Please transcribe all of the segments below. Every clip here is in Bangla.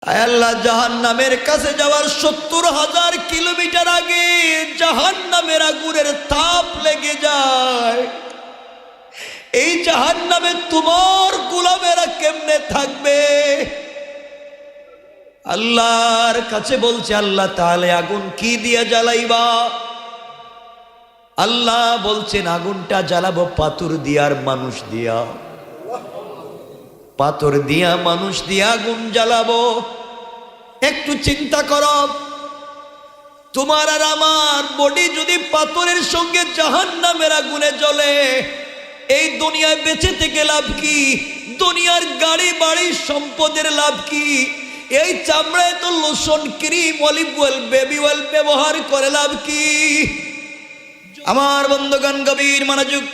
আয় আল্লাহ, জাহান্নামের কাছে যাওয়ার ৭০,০০০ কিলোমিটার আগে জাহান্নামের আগুনের তাপ লেগে যায়। এই জাহান্নামে তোমার গোলামেরা কেমনে থাকবে? আল্লাহর কাছে বলছে, আল্লাহ তাহলে আগুন কি দিয়ে জ্বালাইবা? আল্লাহ বলছেন, আগুনটা জ্বালাবো পাথর দিয়া আর মানুষ দিয়া। পাথর দিয়া মানুষ দিয়া আগুন জ্বালাবো। একটু চিন্তা করো, তোমার আর আমার বডি যদি পাথরের সঙ্গে জাহান্নামের আগুনে জ্বলে, এই দুনিয়ায় বেঁচে থেকে লাভ কি? দুনিয়ার গাড়ি বাড়ি সম্পদের লাভ কি? এই চামড়ায় তো lotion, cream, olive oil, baby oil ব্যবহার করে লাভ কি? আমার বন্ধুগণ, গভীর মনোযোগ।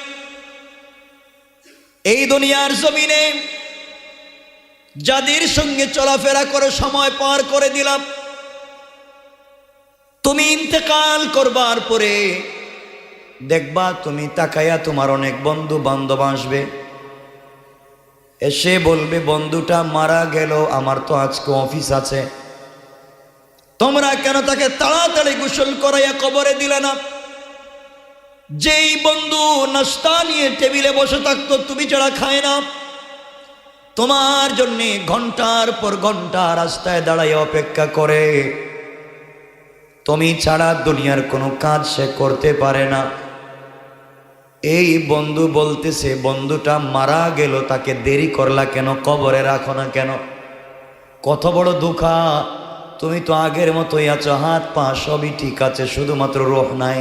এই দুনিয়ার জমিনে যাদের সঙ্গে চলাফেরা করে সময় পার করে দিলাম, তুমি ইন্তেকাল করবার পরে দেখবা, তুমি তাকায়া তোমার অনেক বন্ধু বান্ধব আসবে, এসে বলবে, বন্ধুটা মারা গেল, আমার তো আজকে অফিস আছে, তোমরা কেন তাকে তাড়াতাড়ি গোসল করাইয়া কবরে দিলে না? যেই বন্ধু নাস্তা নিয়ে টেবিলে বসে থাকতো, তুমি ছাড়া খায় না, তোমার জন্যে ঘন্টার পর ঘন্টা রাস্তায় দাঁড়ায় অপেক্ষা করে, তুমি ছাড়া দুনিয়ার কোনো কাজ সে করতে পারে না, এই বন্ধু বলতেছে, বন্ধুটা মারা গেল, তাকে দেরি করলা কেন, কবরে রাখো না কেন? কত বড় দুঃখা! তুমি তো আগের মতোই আছো, হাত পা সবই ঠিক আছে, শুধুমাত্র রোহ নাই।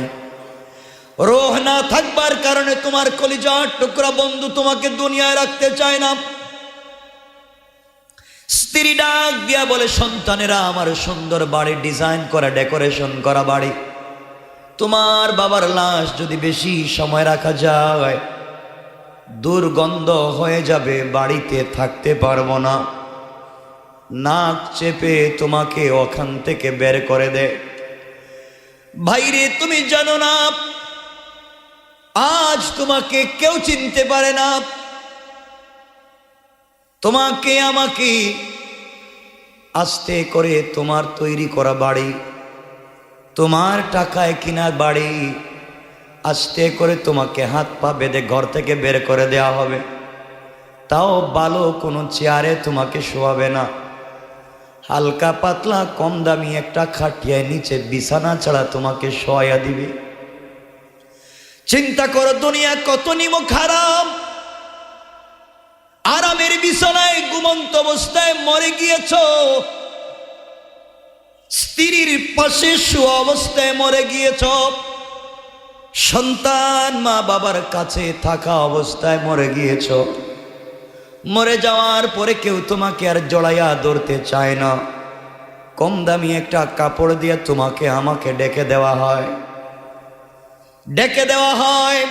রোহ না থাকবার কারণে তোমার কলিজার টুকরা বন্ধু তোমাকে দুনিয়ায় রাখতে চায় না। স্ত্রী ডাক দিয়া বলে, সন্তানেরা, আমার সুন্দর বাড়ি, ডিজাইন করা, ডেকোরেশন করা বাড়ি, তোমার বাবার লাশ যদি বেশি সময় রাখা যায় দুর্গন্ধ হয়ে যাবে, বাড়িতে থাকতে পারবো না, নাক চেপে তোমাকে ওখান থেকে বের করে দে। ভাইরে, তুমি জানো না, আজ তোমাকে কেউ চিনতে পারে না, তোমাকে আমাকে আস্তে করে তোমার তৈরি করা বাড়ি, তোমার টাকায় কিনা বাড়ি, আস্তে করে তোমাকে হাত পা বেঁধে ঘর থেকে বের করে দেওয়া হবে, তাও ভালো কোনো চেয়ারে তোমাকে শোয়াবে না, হালকা পাতলা কম দামি একটা খাটিয়ায় নিচে বিছানা ছাড়া তোমাকে শোয়া দিবে। চিন্তা করো, দুনিয়া কত নিমক হারাম। আরামের বিছানায় ঘুমন্ত অবস্থায় মরে গিয়েছ, স্ত্রীর পাশে শোয়া অবস্থায় মরে গিয়েছ, সন্তান মা বাবার কাছে থাকা অবস্থায় মরে গিয়েছ। মরে যাওয়ার পরে কেউ তোমাকে আর জড়াইয়া ধরতে চায় না, কম দামি একটা কাপড় দিয়ে তোমাকে আমাকে ডেকে দেওয়া হয়, ডেকে দেওয়া হয়,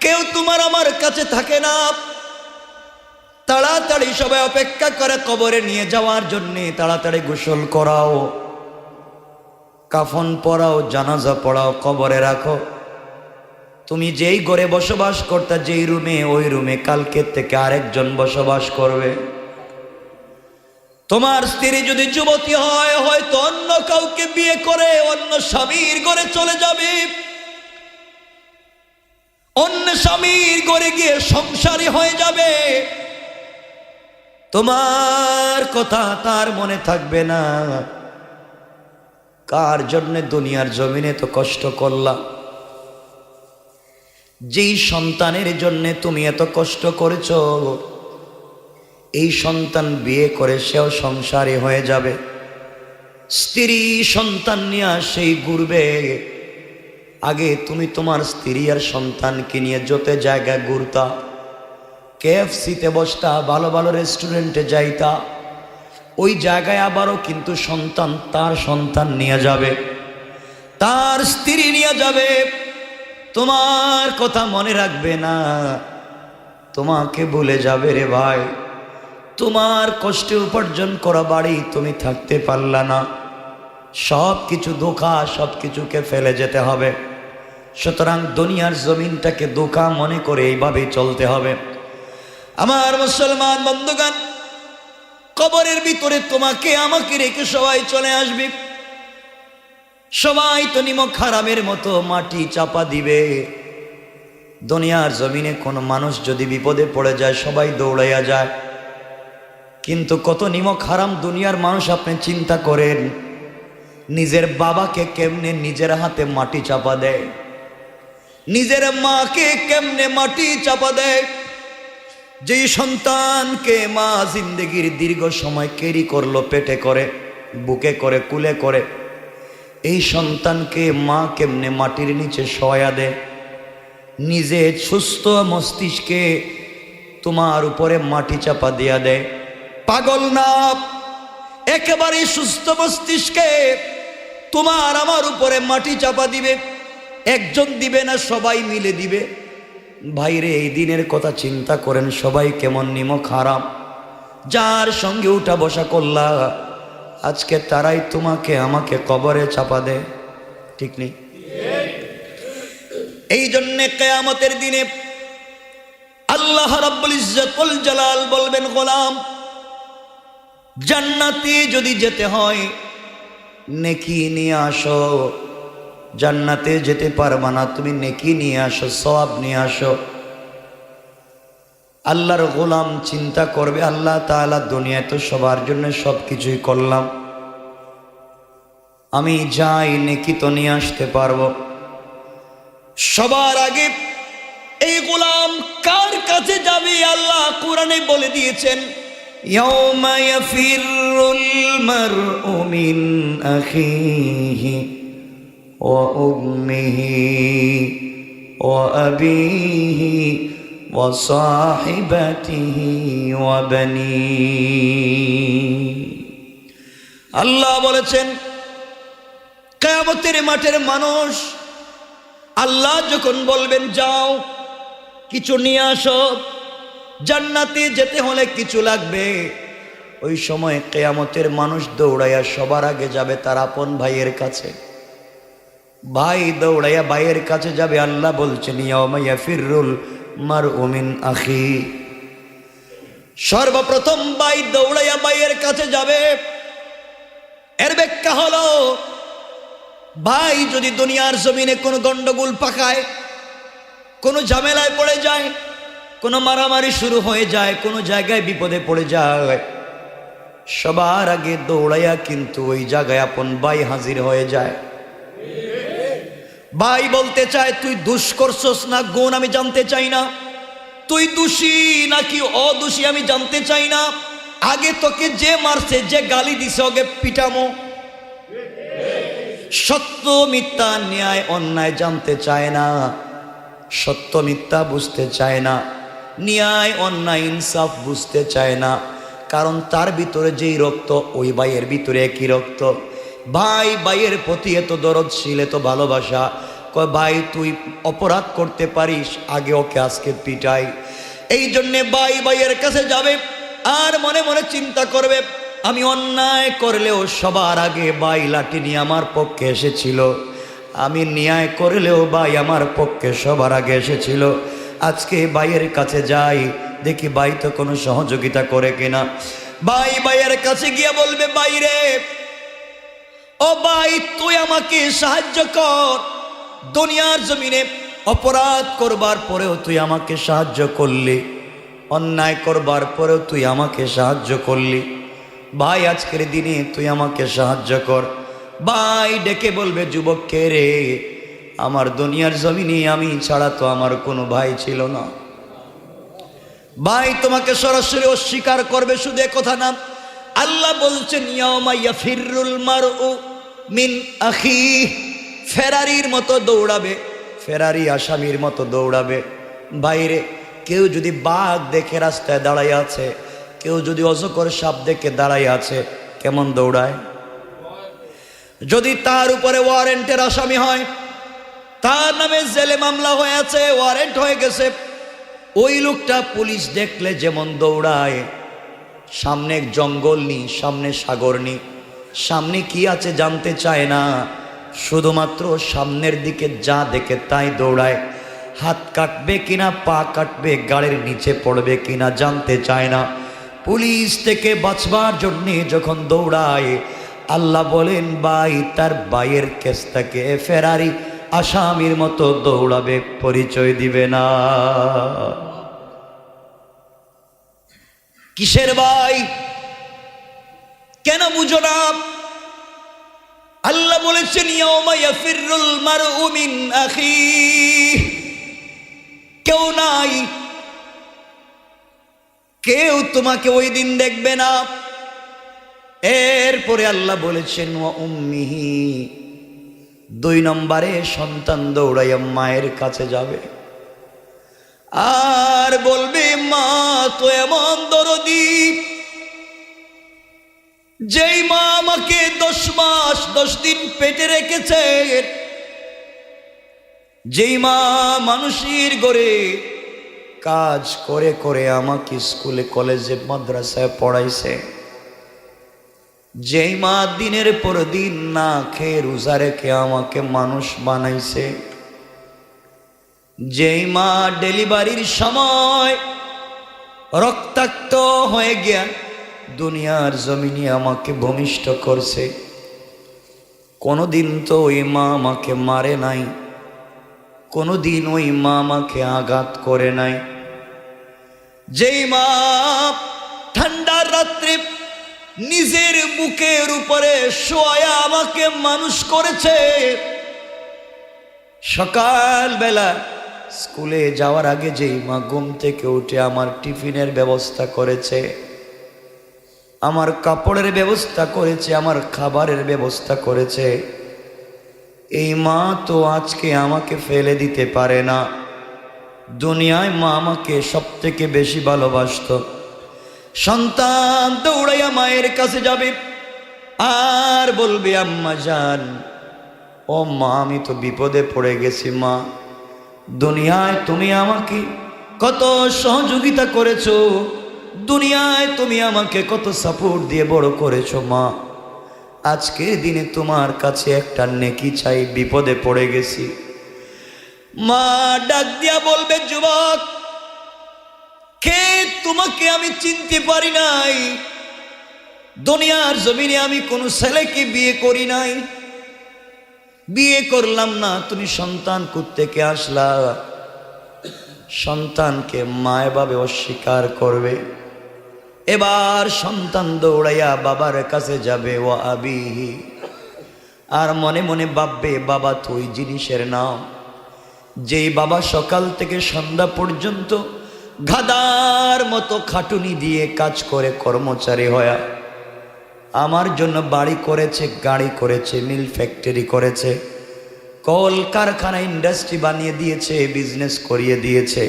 কেউ তোমার আমার কাছে থাকে না। তাড়াতাড়ি সবাই অপেক্ষা করে কবরে নিয়ে যাওয়ার জন্যে, তাড়াতাড়ি গোসল করাও, কাফন পরাও, জানাজা পড়াও, কবরে রাখো। তুমি যেই ঘরে বসবাস করতে, যেই রুমে, ওই রুমে কালকে থেকে আরেকজন বসবাস করবে। তোমার স্ত্রী যদি যুবতী হয়, হয়তো অন্য কাউকে বিয়ে করে অন্য স্বামীর ঘরে চলে যাবে, অন্য স্বামীর ঘরে গিয়ে সংসারী হয়ে যাবে। তোমার কথা তার মনে থাকবে না, কার জন্যে দুনিয়ার জমিনে তো কষ্ট করলা? যেই সন্তানের জন্যে তুমি এত কষ্ট করেছ, এই সন্তান বিয়ে করে সেও সংসারী হয়ে যাবে, স্ত্রী সন্তান নিয়ে সেই ঘুরবে। আগে তুমি তোমার স্ত্রী আর সন্তানকে নিয়ে যত জায়গায় ঘুরতা, KFC-তে বসতা, ভালো ভালো রেস্টুরেন্টে যাইতা, ওই জায়গায় আবারও কিন্তু সন্তান তার সন্তান নিয়ে যাবে, তার স্ত্রী নিয়ে যাবে, তোমার কথা মনে রাখবে না, তোমাকে ভুলে যাবে রে ভাই। তোমার কষ্টে উপার্জন করা বাড়ি তুমি থাকতে পারলা না, সব কিছু ধোঁকা, সব কিছুকে ফেলে যেতে হবে। সুতরাং দুনিয়ার জমিনটাকে ধোঁকা মনে করে এইভাবেই চলতে হবে। আমার মুসলমান বন্ধুগণ, কবরের ভিতরে তোমাকে আমাকে রেখে সবাই চলে আসবে। সবাই তো নিমক হারামের মতো মাটি চাপা দিবে। দুনিয়ার জমিনে কোনো মানুষ যদি বিপদে পড়ে যায় সবাই দৌড়াইয়া যায়, কিন্তু কত নিমক হারাম দুনিয়ার মানুষ আপনি চিন্তা করেন। নিজের বাবাকে কেমনে নিজের হাতে মাটি চাপা দেয়, নিজের মাকে কেমনে মাটি চাপা দেয়। যেই সন্তানকে মা জিন্দেগির দীর্ঘ সময় ক্যারি করলো, পেটে করে, বুকে করে, কুলে করে, এই সন্তানকে মা কেমনে মাটির নিচে শোয়া দেয়। নিজে সুস্থ মস্তিষ্কে তোমার উপরে মাটি চাপা দিয়া দেয়। পাগল না, একেবারে সুস্থ মস্তিষ্কে তোমার আমার উপরে মাটি চাপা দিবে। একজন দিবে না, সবাই মিলে দিবে। ভাইরে, এই দিনের কথা চিন্তা করেন, সবাই কেমন নিমক হারাম। যার সঙ্গে উঠা বসা করলা, আজকে তারাই তোমাকে আমাকে কবরে চাপা দেয়। ঠিক নেই? এই জন্যে কিয়ামতের দিনে আল্লাহ রাব্বুল ইজ্জত ওয়াল জালাল বলবেন, গোলাম, জান্নাতে যদি যেতে হয় নেকি নিয়ে আসো। জান্নাতে যেতে পারবা না, তুমি নেকি নিয়ে আসো, সওয়াব নিয়ে আসো। আল্লাহর গোলাম চিন্তা করবে, আল্লাহ তাআলা দুনিয়ায় তো সবার জন্য সব কিছুই করলাম, আমি যাই নেকি তো নিয়ে আসতে পারবো। সবার আগে এই গোলাম কার কাছে যাবে? আল্লাহ কোরআনে বলে দিয়েছেন, ইয়াউমা ইয়াফিরুল মারউ মিন আখিহি ওয়া উম্মিহি ওয়া আবিহি ওয়া সাহিবাতিহি ওয়া বানিহি। আল্লাহ বলেছেন, কিয়ামতের মাঠের মানুষ আল্লাহ যখন বলবেন যাও কিছু নিয়ে আসো, জান্নাতে যেতে হলে কিছু লাগবে, ওই সময় কিয়ামতের মানুষ দৌড়াইয়া সবার আগে যাবে তার আপন ভাইয়ের কাছে। ভাই দৌড়াইয়া ভাইয়ের কাছে যাবে। আল্লাহ বলছেন, ইয়াউমা ইয়াফিরুল মারউ মিন আখি। সর্বপ্রথম ভাই দৌড়াইয়া ভাইয়ের কাছে যাবে। এর ব্যাখ্যা হলো, ভাই যদি দুনিয়ার জমিনে কোনো গন্ডগোল পাকায়, কোনো ঝামেলায় পড়ে যায়, কোনো মারামারি শুরু হয়ে যায়, কোনো জায়গায় বিপদে পড়ে যায়, সবার আগে দৌড়াইয়া কিন্তু ওই জায়গায় আপন ভাই হাজির হয়ে যায়। ভাই বলতে চায়, তুই দোষ করছস না গুণ আমি জানতে চাই না, তুই দোষী নাকি অদোষী আমি জানতে চাই না, আগে তোকে যে মারছে, যে গালি দিছে ওকে পিটামো। সত্য মিথ্যা, ন্যায় অন্যায় জানতে চায় না, সত্য মিথ্যা বুঝতে চায় না, ন্যায় অন্যায় ইনসাফ বুঝতে চায় না। কারণ তার ভিতরে যেই রক্ত, ওই ভাইয়ের ভিতরে একই রক্ত। ভাই ভাইয়ের প্রতি এত দরদশীল, এত ভালোবাসা। কয়, ভাই তুই অপরাধ করতে পারিস, আগে ওকে আজকে পিটাই। এই জন্যে ভাই ভাইয়ের কাছে যাবে আর মনে মনে চিন্তা করবে, আমি অন্যায় করলেও সবার আগে ভাই লাঠি নিয়ে আমার পক্ষে এসেছিল, আমি ন্যায় করলেও ভাই আমার পক্ষে সবার আগে এসেছিল। আজকে ভাইয়ের কাছে যাই, দেখি ভাই তো কোনো সহযোগিতা করে কিনা। ভাই ভাইয়ের কাছে গিয়ে বলবে, ভাই রে, ও ভাই তুই আমাকে সাহায্য কর। দুনিয়ার জমিনে অপরাধ করবার পরেও তুই আমাকে সাহায্য করলি, অন্যায় করবার পরেও তুই আমাকে সাহায্য করলি। ভাই আজকের দিনে তুই আমাকে সাহায্য কর। ভাই ডেকে বলবে, যুবক কে রে? আমার দুনিয়ার জমিনে আমি ছাড়া তো আমার কোনো ভাই ছিল না। ভাই তোমাকে সরাসরি অস্বীকার করবে, শুধু কথা না, আল্লাহ বলছেন, ইয়াউমা ইয়াফিরুল মারউ মিন আখি। ফেরারির মতো দৌড়াবে, ফেরারি আসামির মতো দৌড়াবে। বাইরে কেউ যদি বাঘ দেখে রাস্তায় দাঁড়াই আছে, কেউ যদি অজগর সাপ দেখে দাঁড়াই আছে, কেমন দৌড়ায়? যদি তার উপরে ওয়ারেন্টের আসামি হয়, তার নামে জেলে মামলা হয়ে আছে, ওয়ারেন্ট হয়ে গেছে, ওই লোকটা পুলিশ দেখলে যেমন দৌড়ায়। সামনে জঙ্গল নি, সামনে সাগর নি, সামনে কি আছে জানতে চায় না, শুধুমাত্র সামনের দিকে যা দেখে তাই দৌড়ায়। হাত কাটবে কিনা, পা কাটবে, গাড়ির নিচে পড়বে কিনা জানতে চায় না। পুলিশ থেকে বাঁচবার জন্যে যখন দৌড়ায়, আল্লাহ বলেন ভাই তার ভাইয়ের কেসটাকে ফেরারি আসামির মতো দৌড়াবে, পরিচয় দিবে না। কিসের ভাই? কেন বুঝো না? আল্লাহ বলেছেন ইয়াউমা ইয়াফিরুল মারউ মিন আখিহি, কেউ নাই, কেউ তোমাকে ওই দিন দেখবে না। এরপরে আল্লাহ বলেছেন ওয়া উম্মিহি, 2 নম্বরে সন্তান দৌড়াইয়া মায়ের কাছে যাবে আর বলবে মা তো এমন দরদি, যেই মা আমাকে 10 মাস 10 দিন পেটে রেখেছে, যেই মা মানুষের ঘরে কাজ করে করে আমাকে স্কুলে কলেজে মাদ্রাসায় পড়াইছে, যেই মা দিনের পর দিন না খেয়ে রোজা রেখে আমাকে মানুষ বানাইছে, যেই মা ডেলিভারির সময় রক্তাক্ত হয়ে গিয়া দুনিয়ার জমিনে আমাকে ভূমিষ্ঠ করছে, কোনোদিন তো ওই মা আমাকে মারে নাই, কোনোদিন ওই মা আমাকে আঘাত করে নাই। যেই মা ঠান্ডার রাত্রে নিজের বুকের উপরে শোয়া আমাকে মানুষ করেছে, সকালবেলা স্কুলে যাওয়ার আগে যেই মা ঘুম থেকে উঠে আমার টিফিনের ব্যবস্থা করেছে, আমার কাপড়ের ব্যবস্থা করেছে, আমার খাবারের ব্যবস্থা করেছে, এই মা তো আজকে আমাকে ফেলে দিতে পারে না। দুনিয়ায় মা আমাকে সব থেকে বেশি ভালোবাসত। সন্তান দৌড়াইয়া মায়ের কাছে যাবে আর বলবে আম্মা জান, ও মা আমি তো বিপদে পড়ে গেছি মা, দুনিয়ায় তুমি আমাকে কত সহযোগিতা করেছো, দুনিয়ায় তুমি আমাকে কত সাপোর্ট দিয়ে বড় করেছো মা, আজকের দিনে তোমার কাছে একটা নেকি চাই, বিপদে পড়ে গেছি। মা ডাক দিয়া বলবে যুবক, কে তোমাকে আমি চিনতে পারি নাই, দুনিয়ার জমিনে আমি কোন ছেলেকে বিয়ে করি নাই, বিয়ে করলাম না, তুমি সন্তান কোত্থেকে আসলা? সন্তানকে মা এভাবে অস্বীকার করবে। এবার সন্তান দৌড়াইয়া বাবার কাছে যাবে ও আবিহি, আর মনে মনে ভাববে বাবা তো ওই জিনিসের নাম, যেই বাবা সকাল থেকে সন্ধ্যা পর্যন্ত গাধার মতো খাটুনি দিয়ে কাজ করে কর্মচারী হয়া আমার জন্য বাড়ি করেছে, গাড়ি করেছে, মিল ফ্যাক্টরি করেছে, কল কারখানা ইন্ডাস্ট্রি বানিয়ে দিয়েছে, বিজনেস করিয়ে দিয়েছে,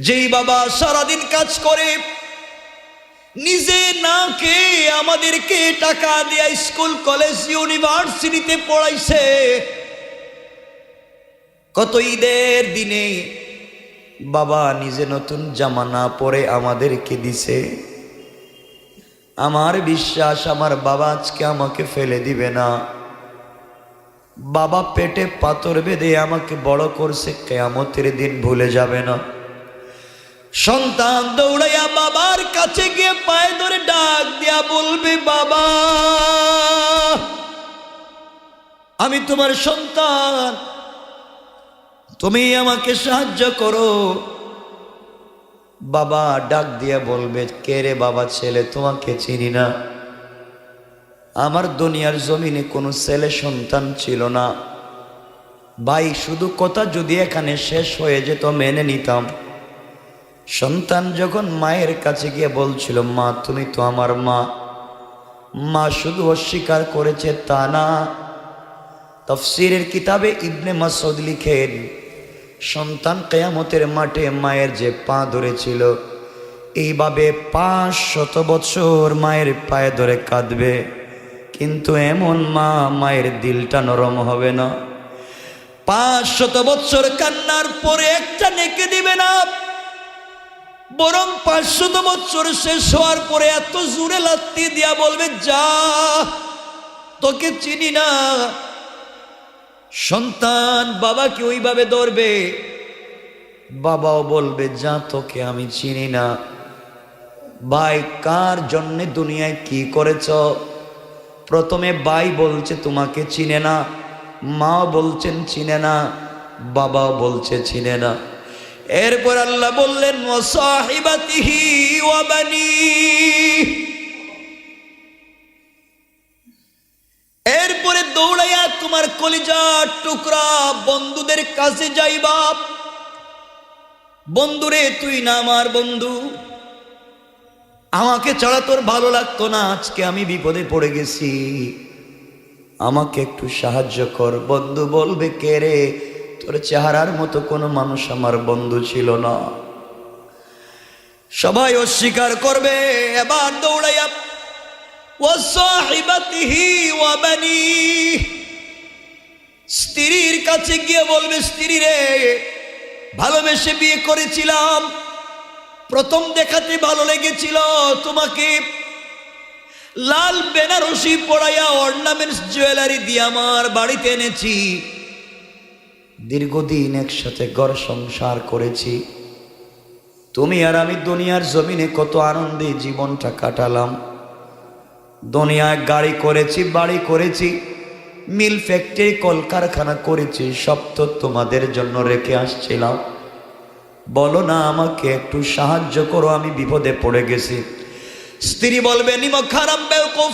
যেই বাবা সারাদিন কাজ করে নিজে না কে আমাদেরকে টাকা দিয়ে স্কুল কলেজ ইউনিভার্সিটিতে পড়াইছে, কত ঈদের দিনে বাবা নিজে নতুন জামা না পরে আমাদেরকে দিছে, আমার বিশ্বাস আমার বাবা আজকে আমাকে ফেলে দিবে না। বাবা পেটে পাথর বেঁধে আমাকে বড় করছে, কিয়ামতের দিন ভুলে যাবে না। সন্তান দৌড়াইয়া বাবার কাছে গিয়ে পায়ে ধরে ডাক দিয়া বলবে বাবা আমি তোমার সন্তান, তুমি আমাকে সাহায্য করো। বাবা ডাক দিয়া বলবে কে রে বাবা? ছেলে তোমাকে চিনি না, আমার দুনিয়ার জমিনে কোনো ছেলে সন্তান ছিল না ভাই, শুধু কথা যদি এখানে শেষ হয়ে যেত মেনে নিতাম। সন্তান যখন মায়ের কাছে গিয়ে বলছিল মা তুমি তো আমার মা, মা শুধু অস্বীকার করেছে তা না, তাফসীরের কিতাবে ইবনে মাসউদ লিখেন সন্তান কিয়ামতের মাঠে মায়ের যে পা ধরেছিল এইভাবে 500 বছর মায়ের পায়ে ধরে কাঁদবে, কিন্তু এমন মা মায়ের দিলটা নরম হবে না। 500 বছর কান্নার পরে একটা নেকি দিবে না, বরং 500 বছর শেষ হওয়ার পরে এত জোরে লাথি দিয়া বলবে যা তোকে চিনি না। সন্তান বাবাকে ওইভাবে ধরবে, বাবাও বলবে যা তোকে আমি চিনি না। ভাই কার জন্য দুনিয়ায় কি করেছ? প্রথমে ভাই বলছে তোমাকে চিনে না, মা বলছেন চিনে না, বাবা বলছে চিনে না। এরপর আল্লাহ বললেন ওয়া সাহিবাতিহি ওয়া বানি। এরপরে দৌড়াইয়া তোমার কলিজার টুকরা বন্ধুদের কাছে যাইবা। বন্ধুরে তুই না আমার বন্ধু, আমাকে ছাড়া তোর ভালো লাগতো না, আজকে আমি বিপদে পড়ে গেছি, আমাকে একটু সাহায্য কর। বন্ধু বলবে কে রে? তোর চেহারার মতো কোনো মানুষ আমার বন্ধু ছিল না। সবাই অস্বীকার করবে। এবার দৌড়াইয়া ওয়া সাহিবাতিহি ওয়া বানি, স্ত্রীর কাছে গিয়ে বলবে স্ত্রী রে, ভালোবেসে বিয়ে করেছিলাম, প্রথম দেখাতে ভালো লেগেছিল, তোমাকে লাল বেনারসি পরাইয়া অর্নামেন্টস জুয়েলারি দিয়ে আমার বাড়িতে এনেছি, দীর্ঘদিন একসাথে ঘর সংসার করেছি, তুমি আর আমি দুনিয়ার জমিনে কত আনন্দে জীবনটা কাটালাম, দুনিয়ায় গাড়ি করেছি, বাড়ি করেছি, মিল ফ্যাক্টরি কলকারখানা করেছি, সব তো তোমাদের জন্য রেখে আসছিলাম, বলো না আমাকে একটু সাহায্য করো, আমি বিপদে পড়ে গেছি। স্ত্রী বলবে নিমক হারাম বেওকুফ,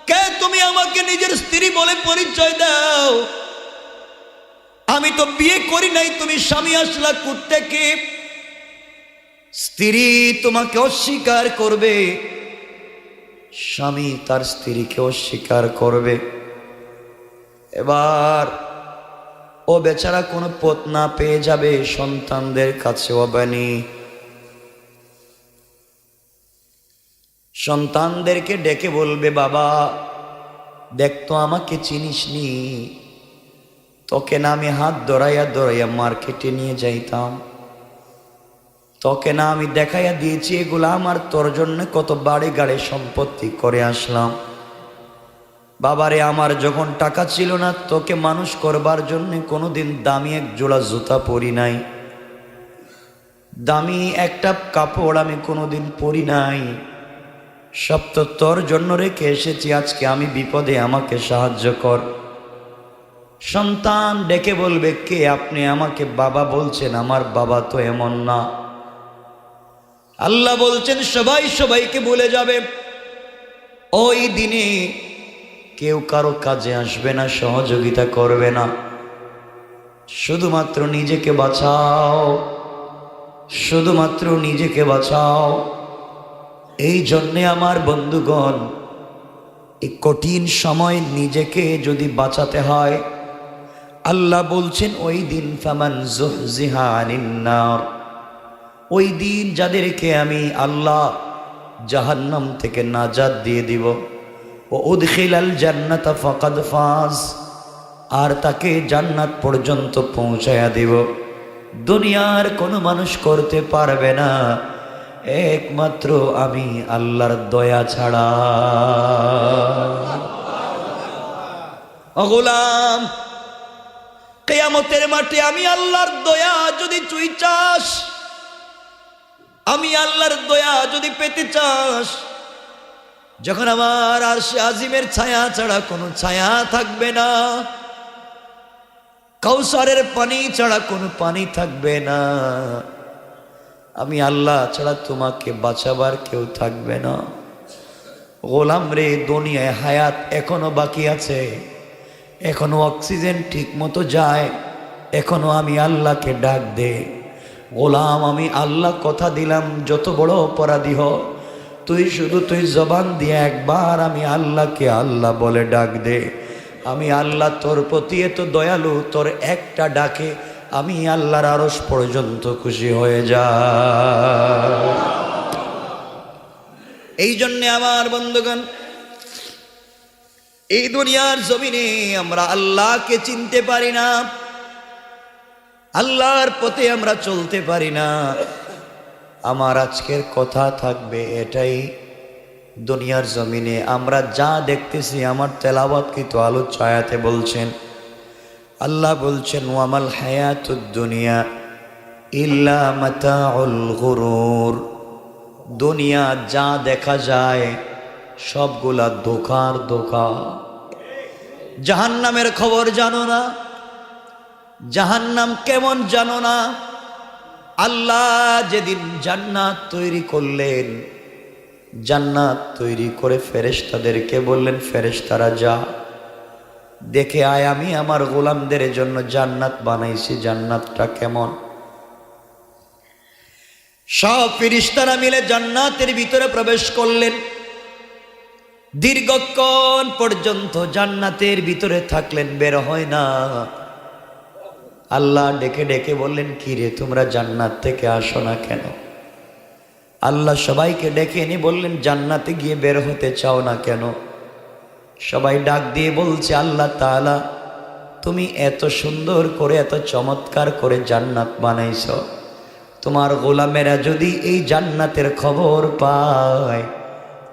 কে তুমি আমাকে নিজের স্ত্রী বলে পরিচয় দাও? আমি তো বিয়ে করি নাই, তুমি স্বামী আসলা কোত্থেকে? স্ত্রী তোমাকে অস্বীকার করবে, স্বামী তার স্ত্রীকে অস্বীকার করবে। এবার ও বেচারা কোনো পথ না পেয়ে যাবে সন্তানদের কাছে। ও বানি, সন্তানদেরকে ডেকে বলবে বাবা দেখতো আমাকে চিনিসনি, তোকে না আমি হাত ধরাইয়া ধরাইয়া মার্কেটে নিয়ে যাইতাম, তোকে না আমি দেখাইয়া দিয়েছি এগুলা আমার, তোর জন্য কত বাড়ি গাড়ি সম্পত্তি করে আসলাম। বাবারে আমার যখন টাকা ছিল না, তোকে মানুষ করবার জন্য কোনোদিন দামি এক জোড়া জুতা পরি নাই, দামি একটা কাপড় আমি কোনোদিন পরি নাই, সব তো তোর জন্য রেখে এসেছি, আজকে আমি বিপদে, আমাকে সাহায্য কর। সন্তান ডেকে বলবে কে আপনি আমাকে বাবা বলছেন? আমার বাবা তো এমন না। আল্লাহ বলছেন সবাই সবাইকে ভুলে যাবে, ওই দিনে কেউ কারো কাজে আসবে না, সহযোগিতা করবে না, শুধুমাত্র নিজেকে বাঁচাও, শুধুমাত্র নিজেকে বাঁচাও। এই জন্যে আমার বন্ধুগণ, এই কঠিন সময় নিজেকে যদি বাঁচাতে হয়, আল্লাহ বলছেন ওই দিন ফামান যুহজিহা আনিন নার, ওই দিন যাদেরকে আমি আল্লাহ জাহান্নাম থেকে নাজাত দিয়ে দিব, ও উদখিলাল জান্নাতা ফাকাদ ফাজ, আর তাকে জান্নাত পর্যন্ত পৌঁছায়া দিব। দুনিয়ার কোনো মানুষ করতে পারবে না, একমাত্র আমি আল্লাহর দয়া ছাড়া। ও গোলাম, কিয়ামতের মাঠে আমি আল্লাহর দয়া যদি তুই চাস, আমি আল্লাহর দয়া যদি পেতে চাস, যখন আমার আরশে আজিমের ছায়া ছাড়া কোনো ছায়া থাকবে না, কাউসারের পানি ছাড়া কোনো পানি থাকবে না, আমি আল্লাহ ছাড়া তোমাকে বাঁচাবার কেউ থাকবে না। গোলাম রে, দুনিয়ায় হায়াত এখনো বাকি আছে, এখনো অক্সিজেন ঠিক মতো যায়, এখনো আমি আল্লাহকে ডাক দে। গোলাম আমি আল্লাহ কথা দিলাম, যত বড় অপরাধী হ তুই, শুধু তুই জবান দিয়ে একবার আমি আল্লাহকে আল্লাহ বলে ডাক দে। আমি আল্লাহ তোর প্রতি এত দয়ালু, তোর একটা ডাকে আমি আল্লাহর আরশ পর্যন্ত খুশি হয়ে যা। এই জন্যে আমার বন্ধুগণ, এই দুনিয়ার জমিনে আমরা আল্লাহকে চিনতে পারি না, আল্লাহর পথে আমরা চলতে পারি না। আমার আজকের কথা থাকবে এটাই, দুনিয়ার জমিনে আমরা যা দেখতেছি, আমার তেলাওয়াতকৃত আলোচ্য আয়াতে বলছেন, আল্লাহ বলছেন ওয়ামাল হায়াতুদ দুনিয়া ইল্লা মাতাউল গুরুর, দুনিয়া যা দেখা যায় সবগুলা ধোঁকার ধোঁকা। জাহান্নামের খবর জানো না? জাহান্নাম কেমন জানো না? আল্লাহ যেদিন জান্নাত তৈরি করলেন, জান্নাত তৈরি করে ফেরেশতাদেরকে বললেন, ফেরেশতারা যা দেখে আয়, আমি আমার গোলামদের জন্য জান্নাত বানাইছি, জান্নাতটা কেমন। সব ফেরেশতারা মিলে জান্নাতের ভিতরে প্রবেশ করলেন। দীর্ঘক্ষণ পর্যন্ত জান্নাতের ভিতরে থাকলেন, বের হয় না। আল্লাহ ডেকে ডেকে বললেন, কি রে তোমরা জান্নাত থেকে আসো না কেন? আল্লাহ সবাইকে ডেকে এনে বললেন, জান্নাতে গিয়ে বের হতে চাও না কেন? সবাই ডাক দিয়ে বলছে, আল্লাহ তাআলা তুমি এত সুন্দর করে এত চমৎকার করে জান্নাত বানাইছো, তোমার গোলামেরা যদি এই জান্নাতের খবর পায়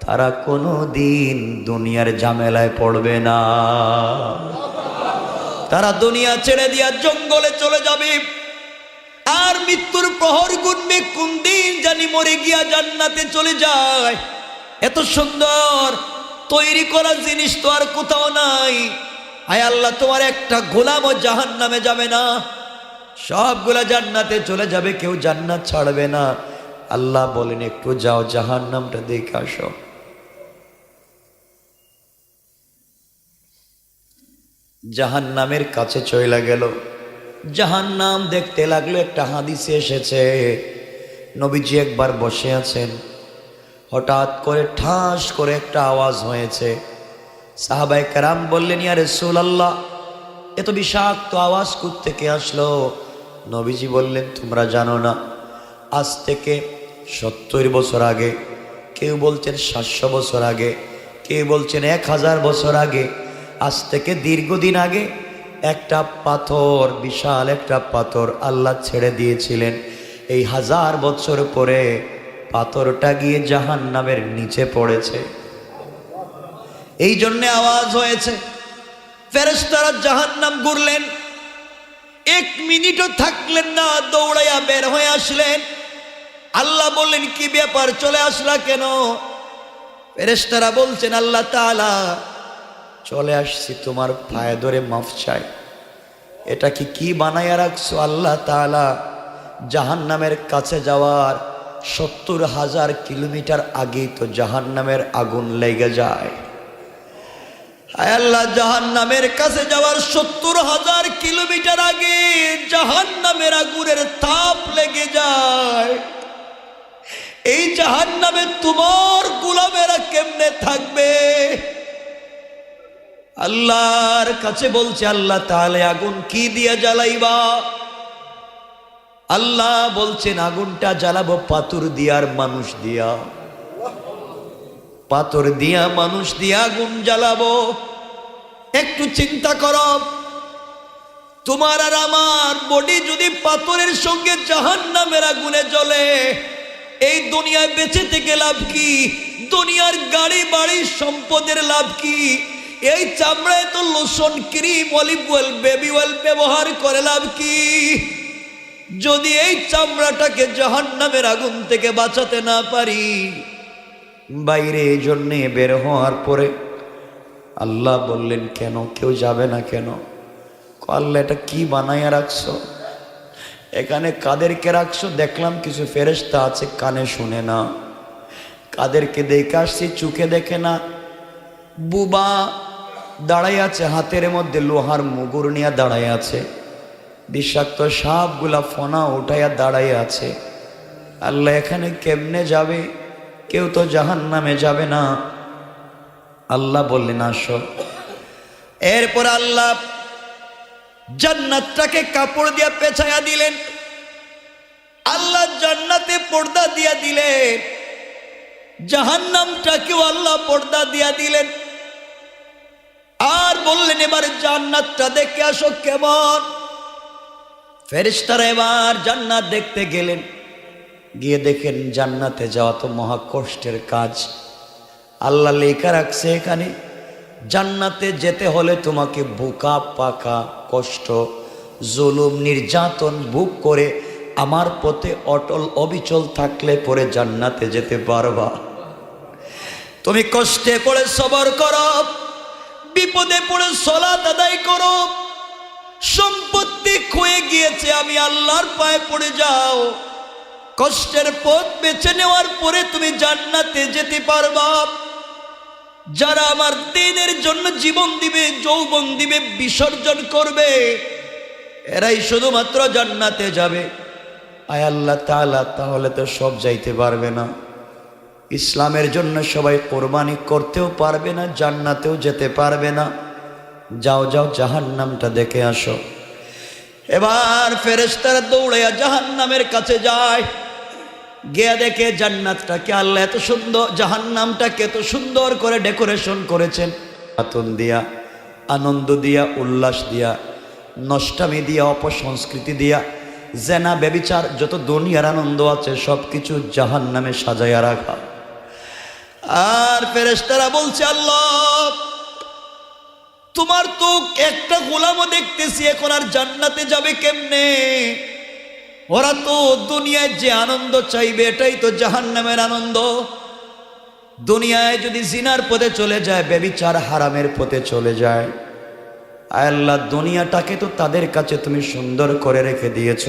তারা কোনো দিন দুনিয়ার ঝামেলায় পড়বে না। তারা দুনিয়া ছেড়ে দিয়া জঙ্গলে চলে যাবে, আর মৃত্যুর প্রহর গুনবে, কোন দিন জানি মরে গিয়া জান্নাতে চলে যায়। এত সুন্দর তৈরি করা জিনিস তো আর কোথাও নাই। আয় আল্লাহ, তোমার একটা গোলামও জাহান্নামে যাবে না, সবগুলা জান্নাতে চলে যাবে, কেউ জান্নাত ছাড়বে না। আল্লাহ বলেন, একটু যাও জাহান্নামটা দেখে আসো। জাহান্নামের কাছে চলে গেল, জাহান্নাম দেখতে লাগলো। একটা হাদিসে এসেছে, নবীজি একবার বসে আছেন, হঠাৎ করে ঠাস করে একটা আওয়াজ হয়েছে। সাহাবায়ে কেরাম বললেন, ইয়া রাসূলুল্লাহ, এত বিষাক্ত আওয়াজ কোত্থেকে আসলো? নবীজি বললেন, তোমরা জানো না, আজ থেকে 70 বছর আগে, কেউ বলছেন 700 বছর আগে, কেউ বলছেন 1000 বছর আগে, আজ থেকে দীর্ঘদিন আগে একটা পাথর, বিশাল একটা পাথর আল্লাহ ছেড়ে দিয়েছিলেন। এই 1000 বছর পরে পাথরটা গিয়ে জাহান্নামের নিচে পড়েছে, এই জন্য আওয়াজ হয়েছে। ফেরেশতারা জাহান্নাম ঘুরলেন, 1 মিনিটও থাকলেন না, দৌড়াইয়া বের হয়ে আসলেন। আল্লাহ বললেন, কি ব্যাপার, চলে আসলা কেন? ফেরেশতারা বলছেন, আল্লাহ তাআলা চলে আসছি তোমার পায়ে ধরে মাফ চাই। এটা কি বানাইয়া রাখছো? আল্লাহ তাআলা জাহান্নামের কাছে যাওয়ার 70,000 কিলোমিটার আগেই তো জাহান্নামের আগুন লেগে যায়। হায় আল্লাহ, জাহান্নামের কাছে যাওয়ার 70,000 কিলোমিটার আগে জাহান্নামের আগুনের তাপ লেগে যায়। এই জাহান্নামে তোমার গোলামেরা কেমনে থাকবে? আল্লাহর কাছে বলছে, আল্লাহ তাহলে আগুন কি দিয়া জ্বালাইবা? আল্লাহ বলছেন, আগুনটা জ্বালাবো পাথর দিয়া আর মানুষ দিয়া। পাথর দিয়া মানুষ দিয়া আগুন জ্বালাবো। একটু চিন্তা করো, তোমার আর আমার বডি যদি পাথরের সঙ্গে জাহান্নামের আগুনে জ্বলে, এই দুনিয়ায় বেঁচে থেকে লাভ কি? দুনিয়ার গাড়ি বাড়ি সম্পদের লাভ কি? এই চামড়ায় তো lotion, cream, olive oil, baby oil ব্যবহার করে লাভ কি? যদি এই চামড়াটাকে জাহান্নামের আগুন থেকে বাঁচাতে না পারি, বাইরে এই জন্যে বের হওয়ার পরে আল্লাহ বললেন, কেন কেউ যাবে না কেন? আল্লাহ, এটা কি বানাইয়া রাখছো? এখানে কাদেরকে রাখছো? দেখলাম কিছু ফেরেশতা আছে, কানে শুনে না। কাদেরকে দেখে আসছি, চোখে দেখে না। বুবা দাঁড়াই আছে, হাতের মধ্যে লোহার মুগুর নিয়ে দাঁড়াই আছে, বিষাক্ত সাপগুলা ফনা উঠাইয়া দাঁড়াই আছে। আল্লাহ, এখানে কেমনে যাবে? কেউ তো জাহান্নামে যাবে না। আল্লাহ বললেন, আসো। এরপর আল্লাহ জান্নাতটাকে কাপড় দিয়া পেঁচাইয়া দিলেন। আল্লাহ জান্নাতে পর্দা দিয়া দিলেন, জাহান্নামটাকেও আল্লাহ পর্দা দিয়া দিলেন। আর বললেন, এবার জান্নাতটা দেখে আসো কেমন। ফেরেশতারা এবার জান্নাত দেখতে গেলেন। গিয়ে দেখেন, জান্নাতে যাওয়া তো মহা কষ্টের কাজ। আল্লাহ লেখা রাখছে এখানে, জান্নাতে যেতে হলে তোমাকে বুকা পাকা কষ্ট, জুলুম, নির্যাতন ভোগ করে আমার পথে অটল অবিচল থাকলে পরে জান্নাতে যেতে পারবা। তুমি কষ্টে পড়ে সবর করো, বিপদে পড়ে সালাত আদায় করো, সম্পত্তি ক্ষয়ে গিয়েছে আমি আল্লাহর পায়ে পড়ে যাও, কষ্টের পথ বেছে নেওয়ার পরে তুমি জান্নাতে যেতে পারবা। যারা আমার দ্বীনের জন্য জীবন দিবে, যৌবন দিবে, বিসর্জন করবে, এরাই শুধুমাত্র জান্নাতে যাবে। আয় আল্লাহ তাআলা, তাহলে তো সব যাইতে পারবে না। ইসলামের জন্য সবাই কোরবানি করতেও পারবে না, জান্নাতেও যেতে পারবে না। যাও যাও জাহান্নামটা দেখে আসো। এবার ফেরেশতারা দৌড়াইয়া জাহান্নামের কাছে যায়, গিয়া দেখে জান্নাতটাকে আল্লাহ এত সুন্দর, জাহান্নামটাকে এত সুন্দর করে ডেকোরেশন করেছেন, আতন দিয়া, আনন্দ দিয়া, উল্লাস দিয়া, নষ্টামি দিয়া, অপসংস্কৃতি দিয়া, জেনা ব্যভিচার যত দুনিয়ার আনন্দ আছে সব কিছু জাহান্নামে সাজাইয়া রাখা। আর ফেরেশতারা বলছে, আল্লাহ তোমার তো একটা গোলামও দেখতেছি, এখন আর জান্নাতে যাবে কেমনে? ওরা তো দুনিয়ায় যে আনন্দ চাইবে এটাই তো জাহান্নামের আনন্দ। দুনিয়ায় যদি জিনার পথে চলে যায়, ব্যভিচার হারামের পথে চলে যায়, আয় আল্লাহ দুনিয়াটাকে তো তাদের কাছে তুমি সুন্দর করে রেখে দিয়েছ।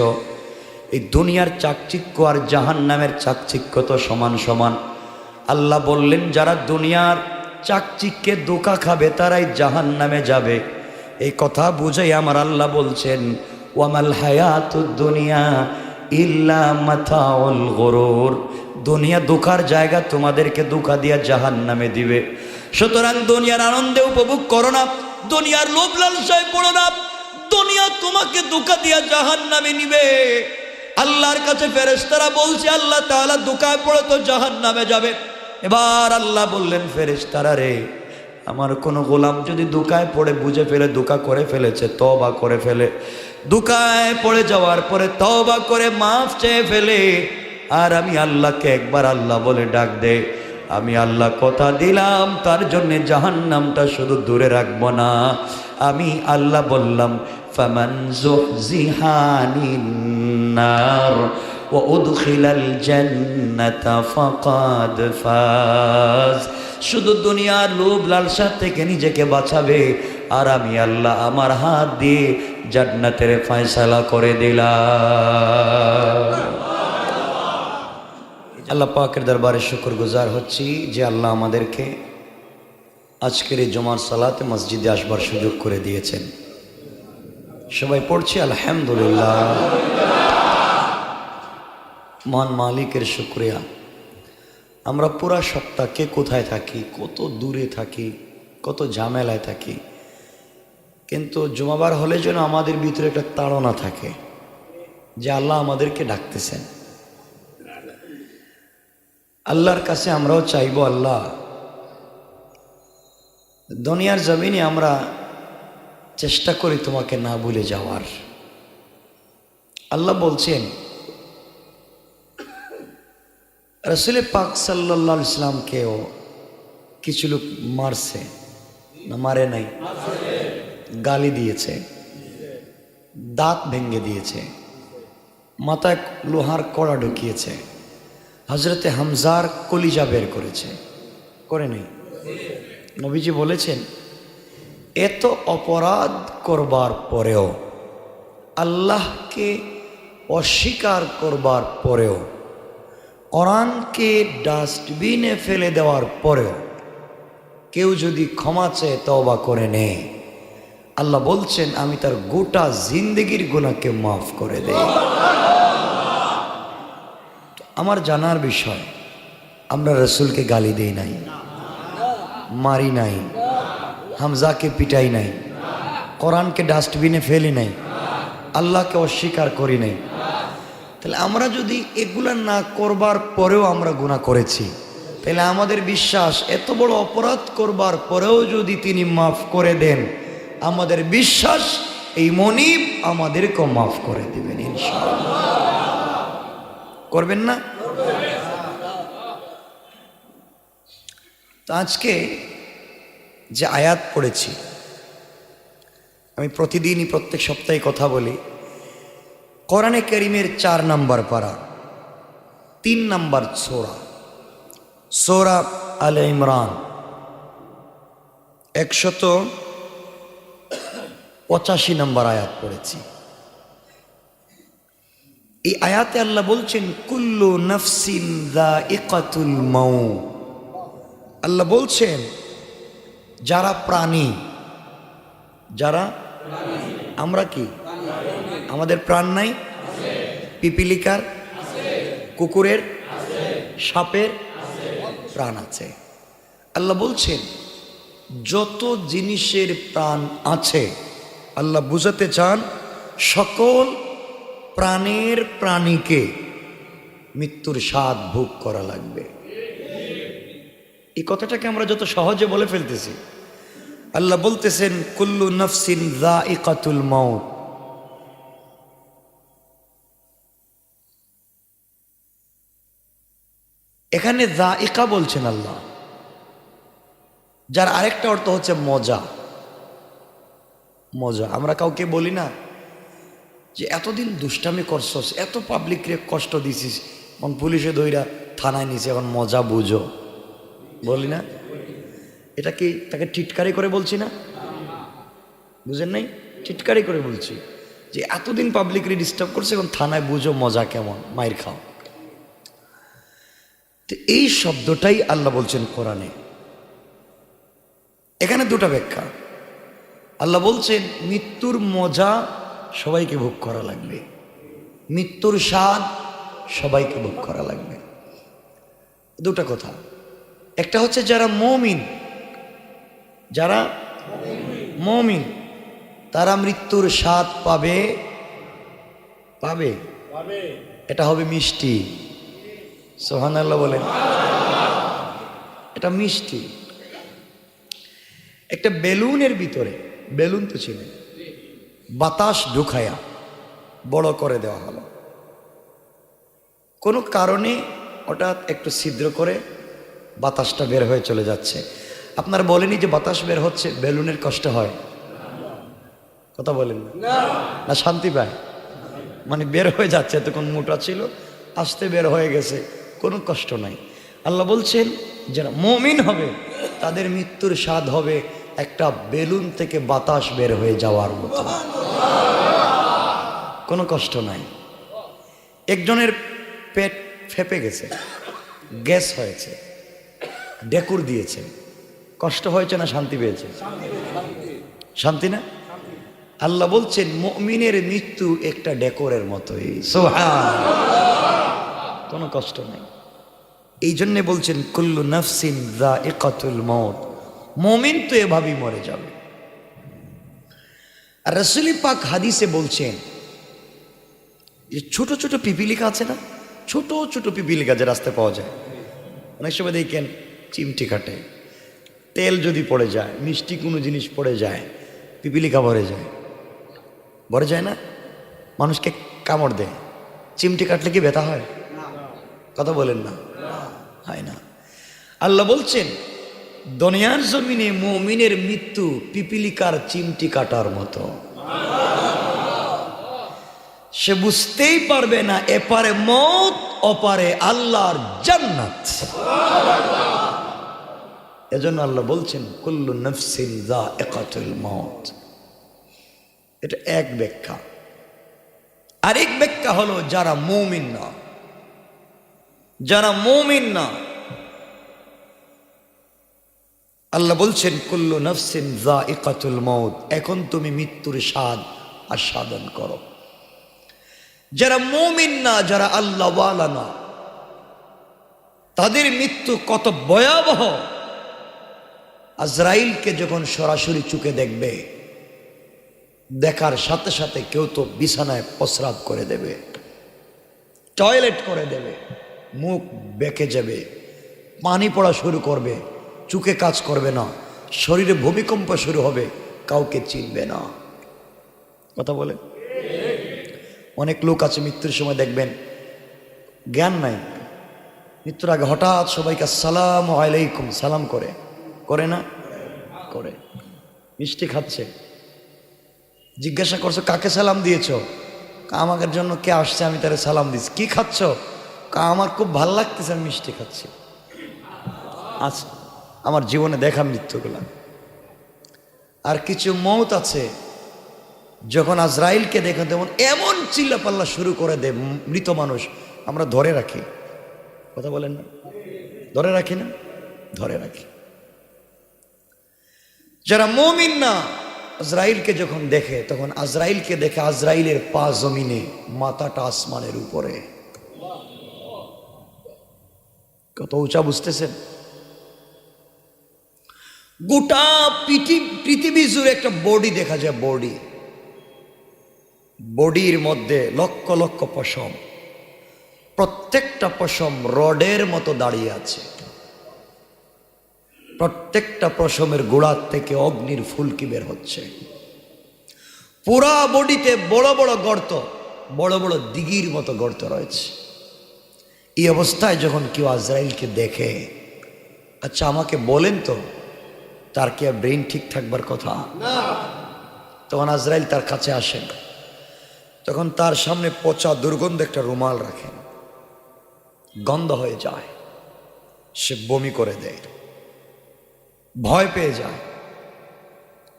এই দুনিয়ার চাকচিক্য আর জাহান্নামের চাকচিক্য তো সমান সমান। আল্লাহ বললেন, যারা দুনিয়ার চাকচিক্যে ধোঁকা খাবে তারাই জাহান্নামে যাবে। এই কথা বুঝাই আমার আল্লাহ বলছেন, ওয়ামাল হায়াতুদ দুনিয়া ইল্লা মাতাউল গুরুর। দুনিয়া ধোঁকার জায়গা, তোমাদেরকে ধোঁকা দিয়া জাহান্নামে দিবে। সুতরাং দুনিয়ার আনন্দে উপভোগ করো না, দুনিয়ার লোভ লালসায় পড়ো না, দুনিয়া তোমাকে ধোঁকা দিয়া জাহান্নামে নিবে। আল্লাহর কাছে ফেরেশতারা বলছে, আল্লাহ তাআলা ধোঁকায় পড়ে তো জাহান্নামে যাবে। এবার আল্লাহ বললেন, ফেরেশতারা রে, আমার কোনো গোলাম যদি ধোঁকায় পড়ে বুঝে ফেলে ধোঁকা করে ফেলেছে, তওবা করে ফেলে, ধোঁকায় পড়ে যাওয়ার পরে তওবা করে মাফ চেয়ে ফেলে, আর আমি আল্লাহকে একবার আল্লাহ বলে ডাক দে, আমি আল্লাহ কথা দিলাম তার জন্য জাহান্নামটা শুধু দূরে রাখবো না। আমি আল্লাহ বললাম, ফামান যুহজিহা আনিন নার ওয়া উদখিলাল জান্নাতা ফাকাদ ফাজ। শুধু দুনিয়ার লোভ লালসা থেকে নিজেকে বাঁচাবে, আর আমি আল্লাহ আমার হাত দিয়ে জান্নাতের ফয়সালা করে দিলাম। আল্লাহ পাকের দরবারে শুকরগুজার হচ্ছি যে আল্লাহ আমাদেরকে আজকের এই জুমার সালাতে মসজিদে আসবার সুযোগ করে দিয়েছেন। সবাই পড়ছি আলহামদুলিল্লাহ। মহান মালিকের শুকরিয়া। আমরা পুরা সপ্তাহ কে কোথায় থাকি, কত দূরে থাকি, কত ঝামেলায় থাকি, কিন্তু জুমাবার হলে যেন আমাদের ভিতরে একটা তাড়না থাকে যে আল্লাহ আমাদেরকে ডাকতেছেন। আল্লাহর কাছে আমরাও চাইব, আল্লাহ দুনিয়ার জমিনে আমরা চেষ্টা করি তোমাকে না ভুলে যাওয়ার। আল্লাহ বলছেন, রাসূল পাক সাল্লাল্লাহু আলাইহি ওয়াসাল্লামকেও কিছু লোক মারছে না মারে নাই, গালি দিয়েছে, দাঁত ভেঙে দিয়েছে, মাথায় লোহার কড়া ঢুকিয়েছে, হযরতে হামজার কলিজা বের করেছে, করে নাই? নবীজি বলেছেন, এত অপরাধ করবার পরেও, আল্লাহকে অস্বীকার করবার পরেও, কোরআনকে ডাস্টবিনে ফেলে দেওয়ার পরেও কেউ যদি ক্ষমা চেয়ে তওবা করে নেয়, আল্লাহ বলছেন আমি তার গোটা জিন্দেগির গুনাহকে মাফ করে দেই। আমার জানার বিষয়, আমরা রাসূলকে গালি দেই নাই, মারি নাই, হামজাকে পিটাই নাই, কোরআনকে ডাস্টবিনে ফেলি নাই, আল্লাহকে অস্বীকার করি নাই। তাহলে আমরা যদি এগুলা না করবার পরেও আমরা গুনাহ করেছি, তাহলে আমাদের বিশ্বাস এত বড় অপরাধ করবার পরেও যদি তিনি মাফ করে দেন, আমাদের বিশ্বাস এই মনিব আমাদেরকেও মাফ করে দিবেন ইনশাআল্লাহ। করবেন না? তো আজকে যে আয়াত পড়েছি, আমি প্রতিদিনই প্রত্যেক সপ্তাহে কথা বলি, কোরআনে কারীমের 4 নম্বর পারা 3 নম্বর সূরা, সূরা আলে ইমরান 185 নম্বর আয়াত পড়েছি। এই আয়াতে আল্লাহ বলছেন কুল্লু নাফসিন যায়িকাতুল মাউত। আল্লাহ বলছেন যারা প্রাণী, যারা আমরা কি আমাদের প্রাণ নাই? পিপিলিকার, কুকুরের, সাপের প্রাণ আছে। আল্লাহ বলছেন যত জিনিসের প্রাণ আছে, আল্লাহ বুঝাতে চান সকল প্রাণের প্রাণীকে মৃত্যুর স্বাদ ভোগ করা লাগবে। এই কথাটাকে আমরা যত সহজে বলে ফেলতেছি। আল্লাহ বলতেছেন কুল্লু নাফসিন যায়িকাতুল মাউত। এখানে যায়িকা বলছেন আল্লাহ, যার আরেকটা অর্থ হচ্ছে মজা। মজা আমরা কাউকে বলি না যে এতদিন দুষ্টামি করছস, এত পাবলিকরে কষ্ট দিছিস, এখন পুলিশে ধইরা থানায় নিছে, এখন মজা বুঝো, বলি না? এটা কি তাকে টিটকারি করে বলছি না? বুঝেন নাই? টিটকারি করে বলছি যে এতদিন পাবলিকরে ডিস্টার্ব করছে, এখন থানায় বুঝো মজা কেমন, মাইর খাও। তো এই শব্দটাই আল্লাহ বলছেন কোরআনে। এখানে দুটা ব্যাখ্যা। আল্লাহ বলছেন মৃত্যুর মজা সবাইকে ভোগ করা লাগবে, মৃত্যুর স্বাদ সবাইকে ভোগ করা লাগবে। দুটা কথা। একটা হচ্ছে যারা মুমিন, যারা মুমিন তারা মৃত্যুর স্বাদ পাবে, পাবে, এটা হবে মিষ্টি। সুবহানাল্লাহ বলেন। এটা মিষ্টি। একটা বেলুনের ভিতরে, বেলুন তো ছিল, বাতাস ঢুকায়া বড় করে দেওয়া হলো, কোনো কারণে ওটা একটু ছিদ্র করে বাতাসটা বের হয়ে চলে যাচ্ছে। আপনারা বলেনি যে বাতাস বের হচ্ছে, বেলুনের কষ্ট হয়? কথা বলেন না, শান্তি পায়? মানে বের হয়ে যাচ্ছে, তখন মোটা ছিল, আস্তে বের হয়ে গেছে, কোনো কষ্ট নাই। আল্লাহ বলছেন যারা মুমিন হবে তাদের মৃত্যুর স্বাদ হবে একটা বেলুন থেকে বাতাস বের হয়ে যাওয়ার মতো, কোনো কষ্ট নাই। একজনের পেট ফেপে গেছে, গ্যাস হয়েছে, ডেকুর দিয়েছে, কষ্ট হয়েছে না শান্তি পেয়েছে? শান্তি না? আল্লাহ বলছেন মুমিনের মৃত্যু একটা ডেকোরের মতোই, সুবহানাল্লাহ, কোনো কষ্ট নাই। এই জন্যে বলছেন কুল্লু নাফসিন যায়িকাতুল মাউত, মুমিন তো এভাবেই মরে যাবে। আর রাসূল পাক হাদিসে বলছেন যে ছোট ছোট পিপিলিকা আছে না, ছোট ছোট পিপিলিকা যে রাস্তায় পাওয়া যায়, অনেক সময় দেখেন চিমটি কাটে, তেল যদি পড়ে যায়, মিষ্টি কোনো জিনিস পড়ে যায়, পিপিলিকা ভরে যায়, ভরে যায় না? মানুষকে কামড় দেয়, চিমটি কাটলে কি ব্যথা হয়? কথা বলেন না, হয় না। আল্লাহ বলছেন দুনিয়ার জমিনে মুমিনের মৃত্যু পিপিলিকার চিমটি কাটার মতো, সে বুঝতেই পারবে না এপারে মওত ওপারে আল্লাহর জান্নাত। এজন্য আল্লাহ বলছেন কুল্লু নাফসিন যায়িকাতুল মাউত। এটা এক ব্যাখ্যা। আরেক ব্যাখ্যা হলো যারা মুমিন না, যারা মুমিন না, আল্লাহ বলছেন কুল্লু নাফসিন যায়িকাতুল মাউত, এখন তুমি মৃত্যুর স্বাদ আস্বাদন করো। যারা মুমিন না, যারা আল্লাহ ওয়ালা না, তাদের মৃত্যু কত ভয়াবহ। আজরাইলকে যখন সরাসরি চোখে দেখবে, দেখার সাথে সাথে কেউ তো বিছানায় প্রস্রাব করে দেবে, টয়লেট করে দেবে, মুখ বেঁকে যাবে, পানি পড়া শুরু করবে, চোখে কাজ করবে না, শরীরে ভূমিকম্প শুরু হবে, কাউকে চিনবে না। কথা বলে অনেক লোক আছে মৃত্যুর সময় দেখবেন জ্ঞান নাই, মৃত্যুর আগে হঠাৎ সবাইকে আসসালামু আলাইকুম সালাম করে, করে না? করে। মিষ্টি খাচ্ছে, জিজ্ঞাসা করছো কাকে সালাম দিয়েছ, আমাদের জন্য কে আসছে, আমি তারে সালাম দিচ্ছি। কি খাচ্ছ? আমার খুব ভাল লাগতেছে, আমি মিষ্টি খাচ্ছি। আচ্ছা, আমার জীবনে দেখা মৃত্যুগুলা। আর কিছু মৌত আছে, যখন আজরাইলকে দেখে তেমন এমন চিল্লাপাল্লা শুরু করে দেয়, মৃত মানুষ আমরা ধরে রাখি। কথা বলেন না? ধরে রাখি না? ধরে রাখি। যারা মুমিন না, আজরাইলকে যখন দেখে, তখন আজরাইলকে দেখে আজরাইলের পা জমিনে, মাথাটা আসমানের উপরে। কত উঁচা, বুঝতেছেন? গোটা পৃথিবী জুড়ে একটা বডি দেখা যায়, বডির মধ্যে লক্ষ লক্ষ পশম, প্রত্যেকটা পশম রডের মতো দাঁড়িয়ে আছে। প্রত্যেকটা পশমের গোড়ার থেকে অগ্নির ফুলকি বের হচ্ছে। পুরা বডিতে বড় বড় গর্ত, বড় বড় দিঘির মতো গর্ত রয়েছে। এই অবস্থায় যখন কেউ আজরাইলকে দেখে, আচ্ছা আমাকে বলেন তো, তার কি আর ব্রেন ঠিক থাকবার কথা? তখন আজরাইল তার কাছে আসেন, তখন তার সামনে পচা দুর্গন্ধ একটা রুমাল রাখেন, গন্ধ হয়ে যায়, সে বমি করে দেয়, ভয় পেয়ে যায়।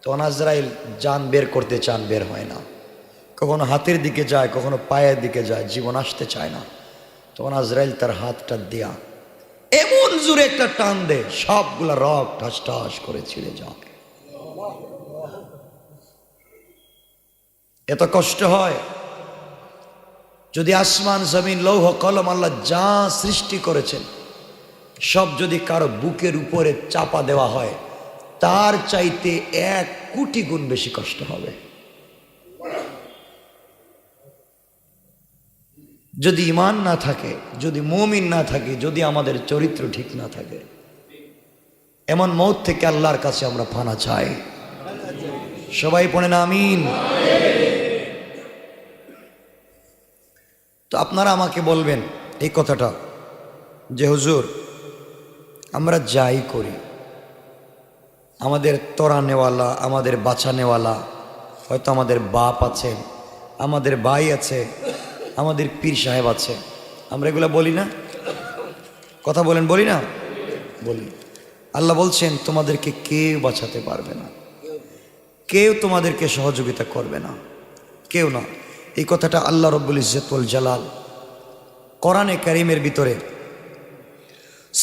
তখন আজরাইল জান বের করতে চান, বের হয় না। কখনো হাতের দিকে যায়, কখনো পায়ের দিকে যায়, জীবন আসতে চায় না। তখন আজরাইল তার হাতটা দেয়া এমন জোরে একটা টান দেয়, সবগুলা রক ঠাস ঠাস করে ছিঁড়ে যায়। এত কষ্ট হয়। যদি আসমান জমিন লৌহ কলম আল্লাহ যা সৃষ্টি করেছেন সব যদি কারো বুকের উপরে চাপা দেওয়া হয়, তার চাইতে 1 কোটি গুণ বেশি কষ্ট হবে। যদি ঈমান না থাকে, যদি মুমিন না থাকে, যদি আমাদের চরিত্র ঠিক না থাকে, এমন মৌত থেকে আল্লাহর কাছে আমরা পানা চাই। সবাই পড়েন আমিন। তো আপনারা আমাকে বলবেন এই কথাটা যে হুজুর, আমরা যাই করি, আমাদের তরানেওয়ালা, আমাদের বাঁচানেওয়ালা, হয়তো আমাদের বাপ আছে, আমাদের ভাই আছে, আমাদের পীর সাহেব আছে, আমরা এগুলো বলি না? কথা বলেন, বলি না? বলি। আল্লাহ বলছেন তোমাদেরকে কেউ বাঁচাতে পারবে না, কেউ তোমাদেরকে সহযোগিতা করবে না, কেউ না। এই কথাটা আল্লাহ রব্বুল ইজ্জত ওয়াল জালাল কোরআনে কারীমের ভিতরে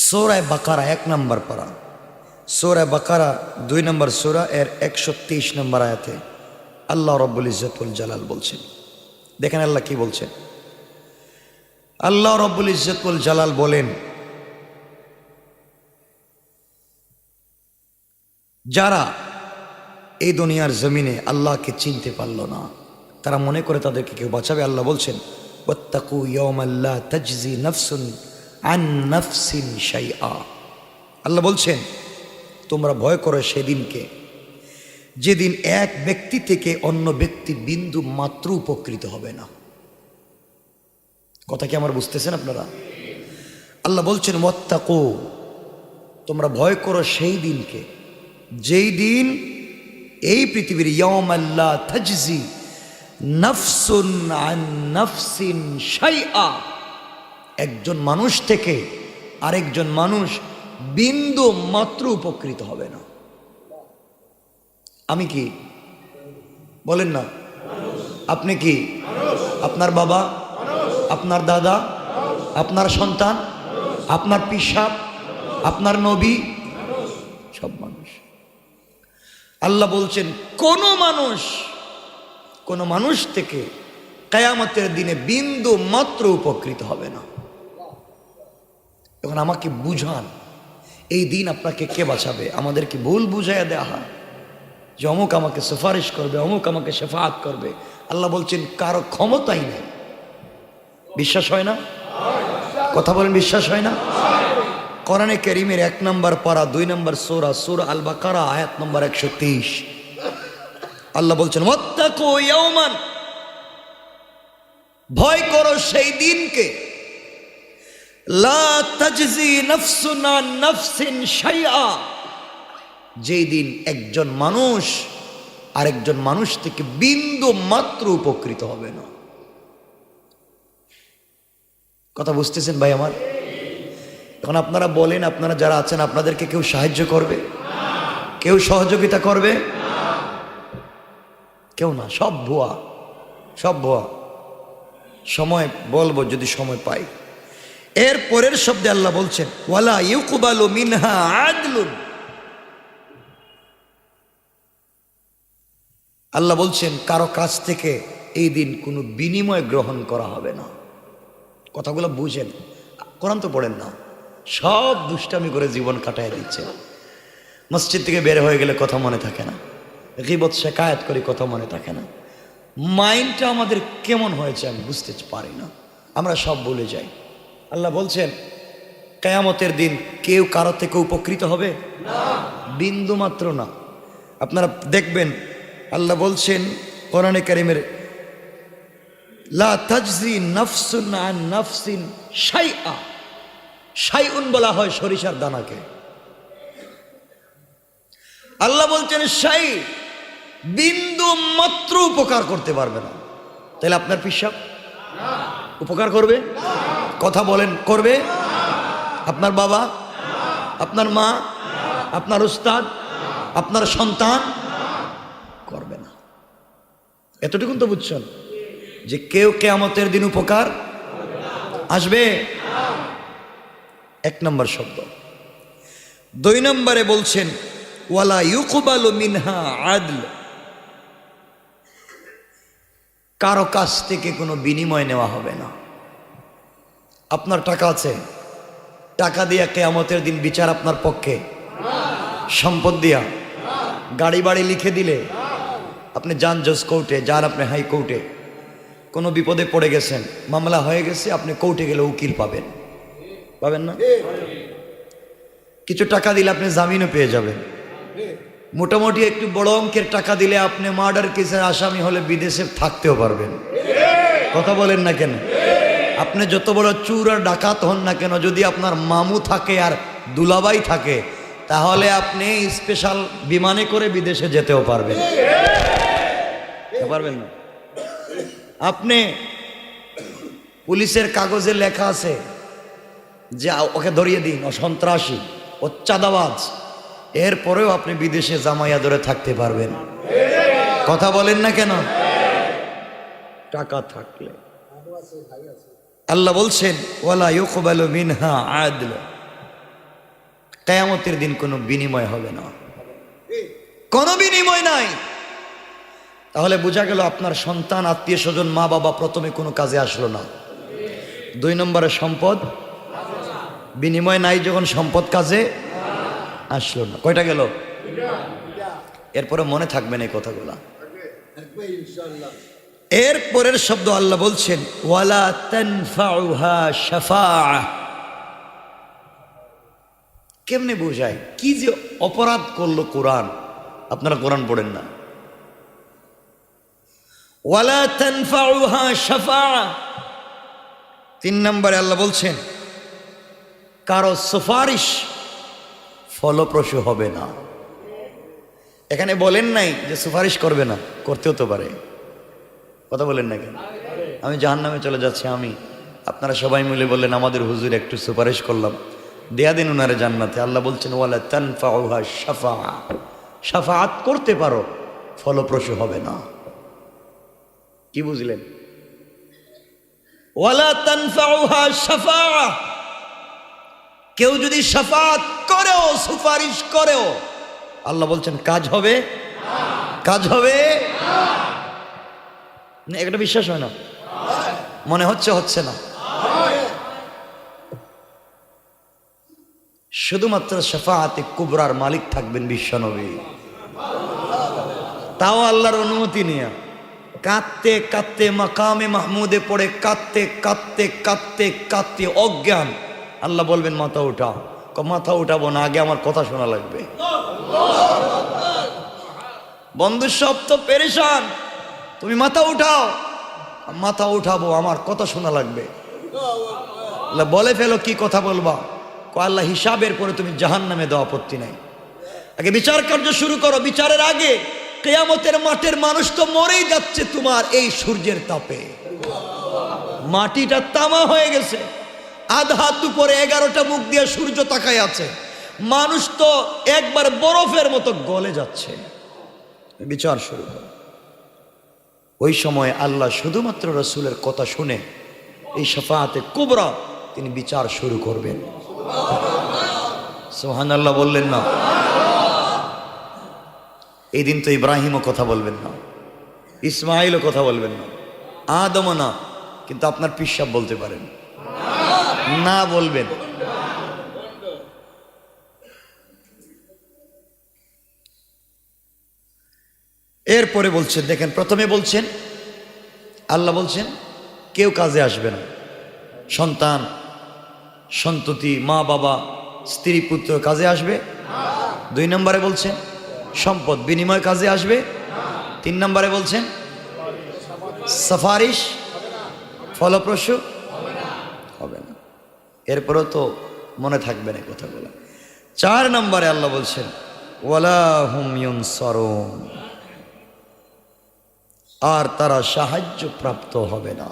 সূরা বাকারা 1 নম্বর পারা, সূরা বাকারা 2 নম্বর সূরা এর 123 নম্বর আয়াতে আল্লাহ রব্বুল ইজ্জত ওয়াল জালাল বলছেন। দেখেন আল্লাহ কি বলছেন। আল্লাহ রব্বুল ইজ্জত ওয়াল জালাল বলেন, যারা এই দুনিয়ার জমিনে আল্লাহকে চিনতে পারল না, তারা মনে করে তাদেরকে কেউ বাঁচাবে। আল্লাহ বলছেন, ওয়াত্তাকু ইয়াওমান লা তাজজি নাফসুন আন নাফসিন শাইআ। আল্লাহ বলছেন তোমরা ভয় করো সেদিনকে, যেদিন এক ব্যক্তি থেকে অন্য ব্যক্তি বিন্দু মাত্র উপকৃত হবে না। কথা কি আমার বুঝতেছেন আপনারা? আল্লাহ বলছেন ওয়াত্তাকু, তোমরা ভয় করো সেই দিনকে, যেই দিন এই পৃথিবীর ইয়াওমান লা তাজজি নাফসুন আন নাফসিন শাইআ, একজন মানুষ থেকে আরেকজন মানুষ বিন্দু মাত্র উপকৃত হবে না। আমি কি বলেন না? আপনি কি? আপনার বাবা, আপনার দাদা, আপনার সন্তান, আপনার পিসাব, আপনার নবী, সব মানুষ। আল্লাহ বলছেন কোন মানুষ থেকে কিয়ামতের দিনে বিন্দু মাত্র উপকৃত হবে না। এখন আমাকে বুঝান, এই দিন আপনাকে কে বাঁচাবে? আমাদেরকে ভুল বুঝাইয়া দেওয়া হয় যে অমুক আমাকে সুপারিশ করবে, অমুক আমাকে শেফাআত করবে। আল্লাহ বলছেন কারো ক্ষমতাই নেই। বিশ্বাস হয় না? কথা বলেন, বিশ্বাস হয় না? কোরআনে কারীমের 1 নম্বর পারা 2 নম্বর সূরা, সূরা আল বাকারা আয়াত নম্বর 123 আল্লাহ বলছেন ওয়াত্তাকু ইয়াওমান, ভয় করো সেই দিনকে, লা তাজজি নাফসুন আন নাফসিন শাইআ, যেই দিন একজন মানুষ আরেকজন মানুষ থেকে বিন্দু মাত্র উপকৃত হবে না। কথা বুঝতেছেন ভাই আমার? এখন আপনারা বলেন, আপনারা যারা আছেন আপনাদেরকে কেউ সাহায্য করবে? কেউ সহযোগিতা করবে? কেউ না, সব ভুয়া, সব ভুয়া। সময় বলবো যদি সময় পাই। এর পরের শব্দে আল্লাহ বলছেন ওয়ালা ইউকবালু মিনহা আদলুন। আল্লাহ বলছেন কারো কাছ থেকে এই দিন কোনো বিনিময় গ্রহণ করা হবে না। কথাগুলো বুঝেন, কোরআন তো পড়েন না, সব দুষ্টামি করে জীবন কাটায় দিচ্ছে। মসজিদ থেকে বের হয়ে গেলে কথা মনে থাকে না, গীবত শেকায়াত করে কথা মনে থাকে না। মাইন্ডটা আমাদের কেমন হয়েছে আমি বুঝতে পারি না, আমরা সব ভুলে যাই। আল্লাহ বলছেন কিয়ামতের দিন কেউ কারো থেকে উপকৃত হবে না, বিন্দু মাত্র না। আপনারা দেখবেন আল্লাহ বলছেন কোরআনে কারীমের লা তাজজি নাফসুন আন নাফসিন শাইআ। শাইউন বলা হয় সরিষার দানাকে। আল্লাহ বলছেন শাই, বিন্দু মাত্র উপকার করতে পারবে না। তাহলে আপনার পিসাব উপকার করবে? কথা বলেন, করবে? আপনার বাবা, আপনার মা, আপনার উস্তাদ, আপনার সন্তান করবে না। এতটুকুন তো বুঝছেন যে কেউ কিয়ামতের দিন উপকার আসবে। এক নম্বর শব্দ। দুই নম্বরে বলছেন ওয়ালা ইউকবালু মিনহা আদল। কারো কাছ থেকে কোনো বিনিময় নেওয়া হবে না। আপনার টাকা আছে, টাকা দিয়ে কিয়ামতের দিন বিচার আপনার পক্ষে? সম্পদ দিয়া, গাড়ি বাড়ি লিখে দিলে আপনি যান জজ কোর্টে, যান আপনি হাই কোর্টে, কোনো বিপদে পড়ে গেছেন, মামলা হয়ে গেছে, আপনি কোর্টে গেলে উকিল পাবেন, পাবেন না? কিছু টাকা দিলে আপনি জামিনও পেয়ে যাবেন। মোটামুটি একটু বড় অঙ্কের টাকা দিলে আপনি মার্ডার কেসের আসামি হলে বিদেশে থাকতেও পারবেন। কথা বলেন না কেন? আপনি যত বড় চোর আর ডাকাত হন না কেন, যদি আপনার মামু থাকে আর দুলাভাই থাকে, তাহলে আপনি স্পেশাল বিমানে করে বিদেশে যেতেও পারবেন। পারবেন না? আপনি পুলিশের কাগজে লেখা আছে যে ওকে ধরিয়ে দিন, ও সন্ত্রাসী, ও চাঁদাবাজ, এরপরেও আপনি বিদেশে জামাইয়া ধরে থাকতে পারবেন। কথা বলেন না কেন? টাকা থাকলে। আল্লাহ বলছেন ওয়ালা ইউকবালু মিনহা আদল। কিয়ামতের দিন কোনো বিনিময় হবে না, কোনো বিনিময় নাই। তাহলে বোঝা গেল আপনার সন্তান, আত্মীয় স্বজন, মা বাবা প্রথমে কোনো কাজে আসলো না। দুই নম্বরে সম্পদ, বিনিময় নাই যখন সম্পদ কাজে আসলো না। কয়টা গেল? এরপরে মনে থাকবেন এই কথাগুলা। এর পরের শব্দ আল্লাহ বলছেন ওয়ালা তানফাউহা শাফাআহ। কেমনে বোঝায় কি যে অপরাধ করলো কোরআন? আপনারা কোরআন পড়েন না। ওয়ালা তানফাউহা শাফাআহ। তিন নম্বরে আল্লাহ বলছেন কারো সুপারিশ ফলপ্রসূ হবে না। এখানে বলেন নাই যে সুপারিশ করবে না, করতেও তো পারে। কথা বলেন না কেন? আমি জাহান্নামে চলে যাচ্ছি, আমি আপনারা সবাই মিলে বললেন আমাদের হুজুর একটু সুপারিশ করলাম, দেয়া দিন উনারে জান্নাতে। আল্লাহ বলছেন ওয়ালা তানফাউহা শাফাআহ। শাফাআত করতে পারো, ফলপ্রসূ হবে না। কি বুঝলেন? ওয়ালা তানফাউহা শাফাআহ। কেউ যদি শাফাআত করেও, সুপারিশ করেও, আল্লাহ বলছেন কাজ হবে, কাজ হবে না। এটা বিশ্বাস হয় না? মনে হচ্ছে হচ্ছে না। শুধুমাত্র শাফাআতে কুবরার মালিক থাকবেন বিশ্বনবী, তাও আল্লাহর অনুমতি নিয়ে। কাঁদতে কাঁদতে মাকামে মাহমুদে পড়ে কাঁদতে কাঁদতে কাঁদতে কাঁদতে অজ্ঞান। আল্লাহ বলবেন মাথা উঠাও। মাথা উঠাবো না, আগে আমার কথা শোনা লাগবে। বন্ধু সব তো পেরেশান, তুমি মাথা উঠাও। মাথা উঠাবো, আমার কথা শোনা লাগবে। বলে ফেলো কি কথা বলবা? আল্লাহ হিসাবের পরে তুমি জাহান্নামে দাও, আপত্তি নাই, আগে বিচার কার্য শুরু করো। বিচারের আগে কিয়ামতের মাঠের মানুষ তো মরেই যাচ্ছে তোমার এই সূর্যের তাপে। মাটিটা তামা হয়ে গেছে, আধা দুপুরে 11টা মুখ দিয়ে সূর্য তাকায় আছে, মানুষ তো একবার বরফের মতো গলে যাচ্ছে। বিচার শুরু হয়। ওই সময় আল্লাহ শুধুমাত্র রাসূলের কথা শুনে এই শাফাআতে কুবরা তিনি বিচার শুরু করবেন। সুবহানাল্লাহ বললেন না? এই দিন তো ইব্রাহিমও কথা বলবেন না, ইসমাইলও কথা বলবেন না, আদমও না, কিন্তু আপনার পিসাব বলতে পারেন না, বলবেন। এরপরে বলছেন, দেখেন প্রথমে বলছেন আল্লাহ বলছেন কেউ কাজে আসবে না, সন্তান সন্ততি মা বাবা স্ত্রী পুত্র কাজে আসবে। 2 নম্বরে বলছেন সম্পদ বিনিময় কাজে আসবে। 3 নম্বরে বলছেন সাফারিশ ফলপ্রসূ হবে না। এরপরেও তো মনে থাকবে না কথাগুলো। 4 নম্বরে আল্লাহ বলছেন ওয়ালা হুম ইউনসারুন, আর তারা সাহায্য প্রাপ্ত হবে না।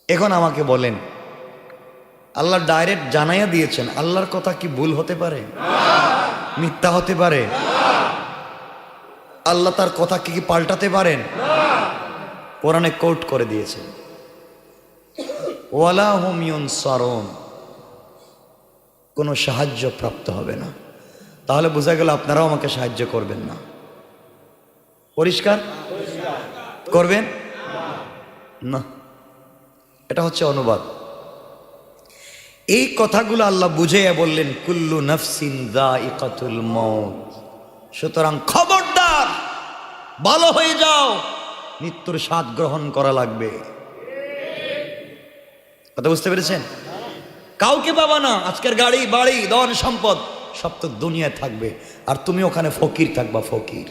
এখন আমাকে বলেন, আল্লাহ ডাইরেক্ট জানাইয়া দিয়েছেন, আল্লাহর কথা কি ভুল হতে পারে? মিথ্যা হতে পারে? আল্লাহ তার কথা কি পাল্টাতে পারেন? কোরআনে কোট করে দিয়েছেন ওয়ালা হুম ইউনসারুন, কোনো সাহায্য প্রাপ্ত হবে না। তাহলে বোঝা গেল আপনারাও আমাকে সাহায্য করবেন না। পরিষ্কার করবেন না, এটা হচ্ছে অনুবাদ। এই কথাগুলো আল্লাহ বুঝাইয়া বললেন কুল্লু নাফসিন যায়িকাতুল মউত, সুতরাং খবরদার ভালো হয়ে যাও, মৃত্যুর স্বাদ গ্রহণ করা লাগবে। কথা বুঝতে পেরেছেন? কাউকে পাবা না, আজকের গাড়ি বাড়ি ধন সম্পদ সব তো দুনিয়ায় থাকবে, আর তুমি ওখানে ফকির থাকবা, ফকির।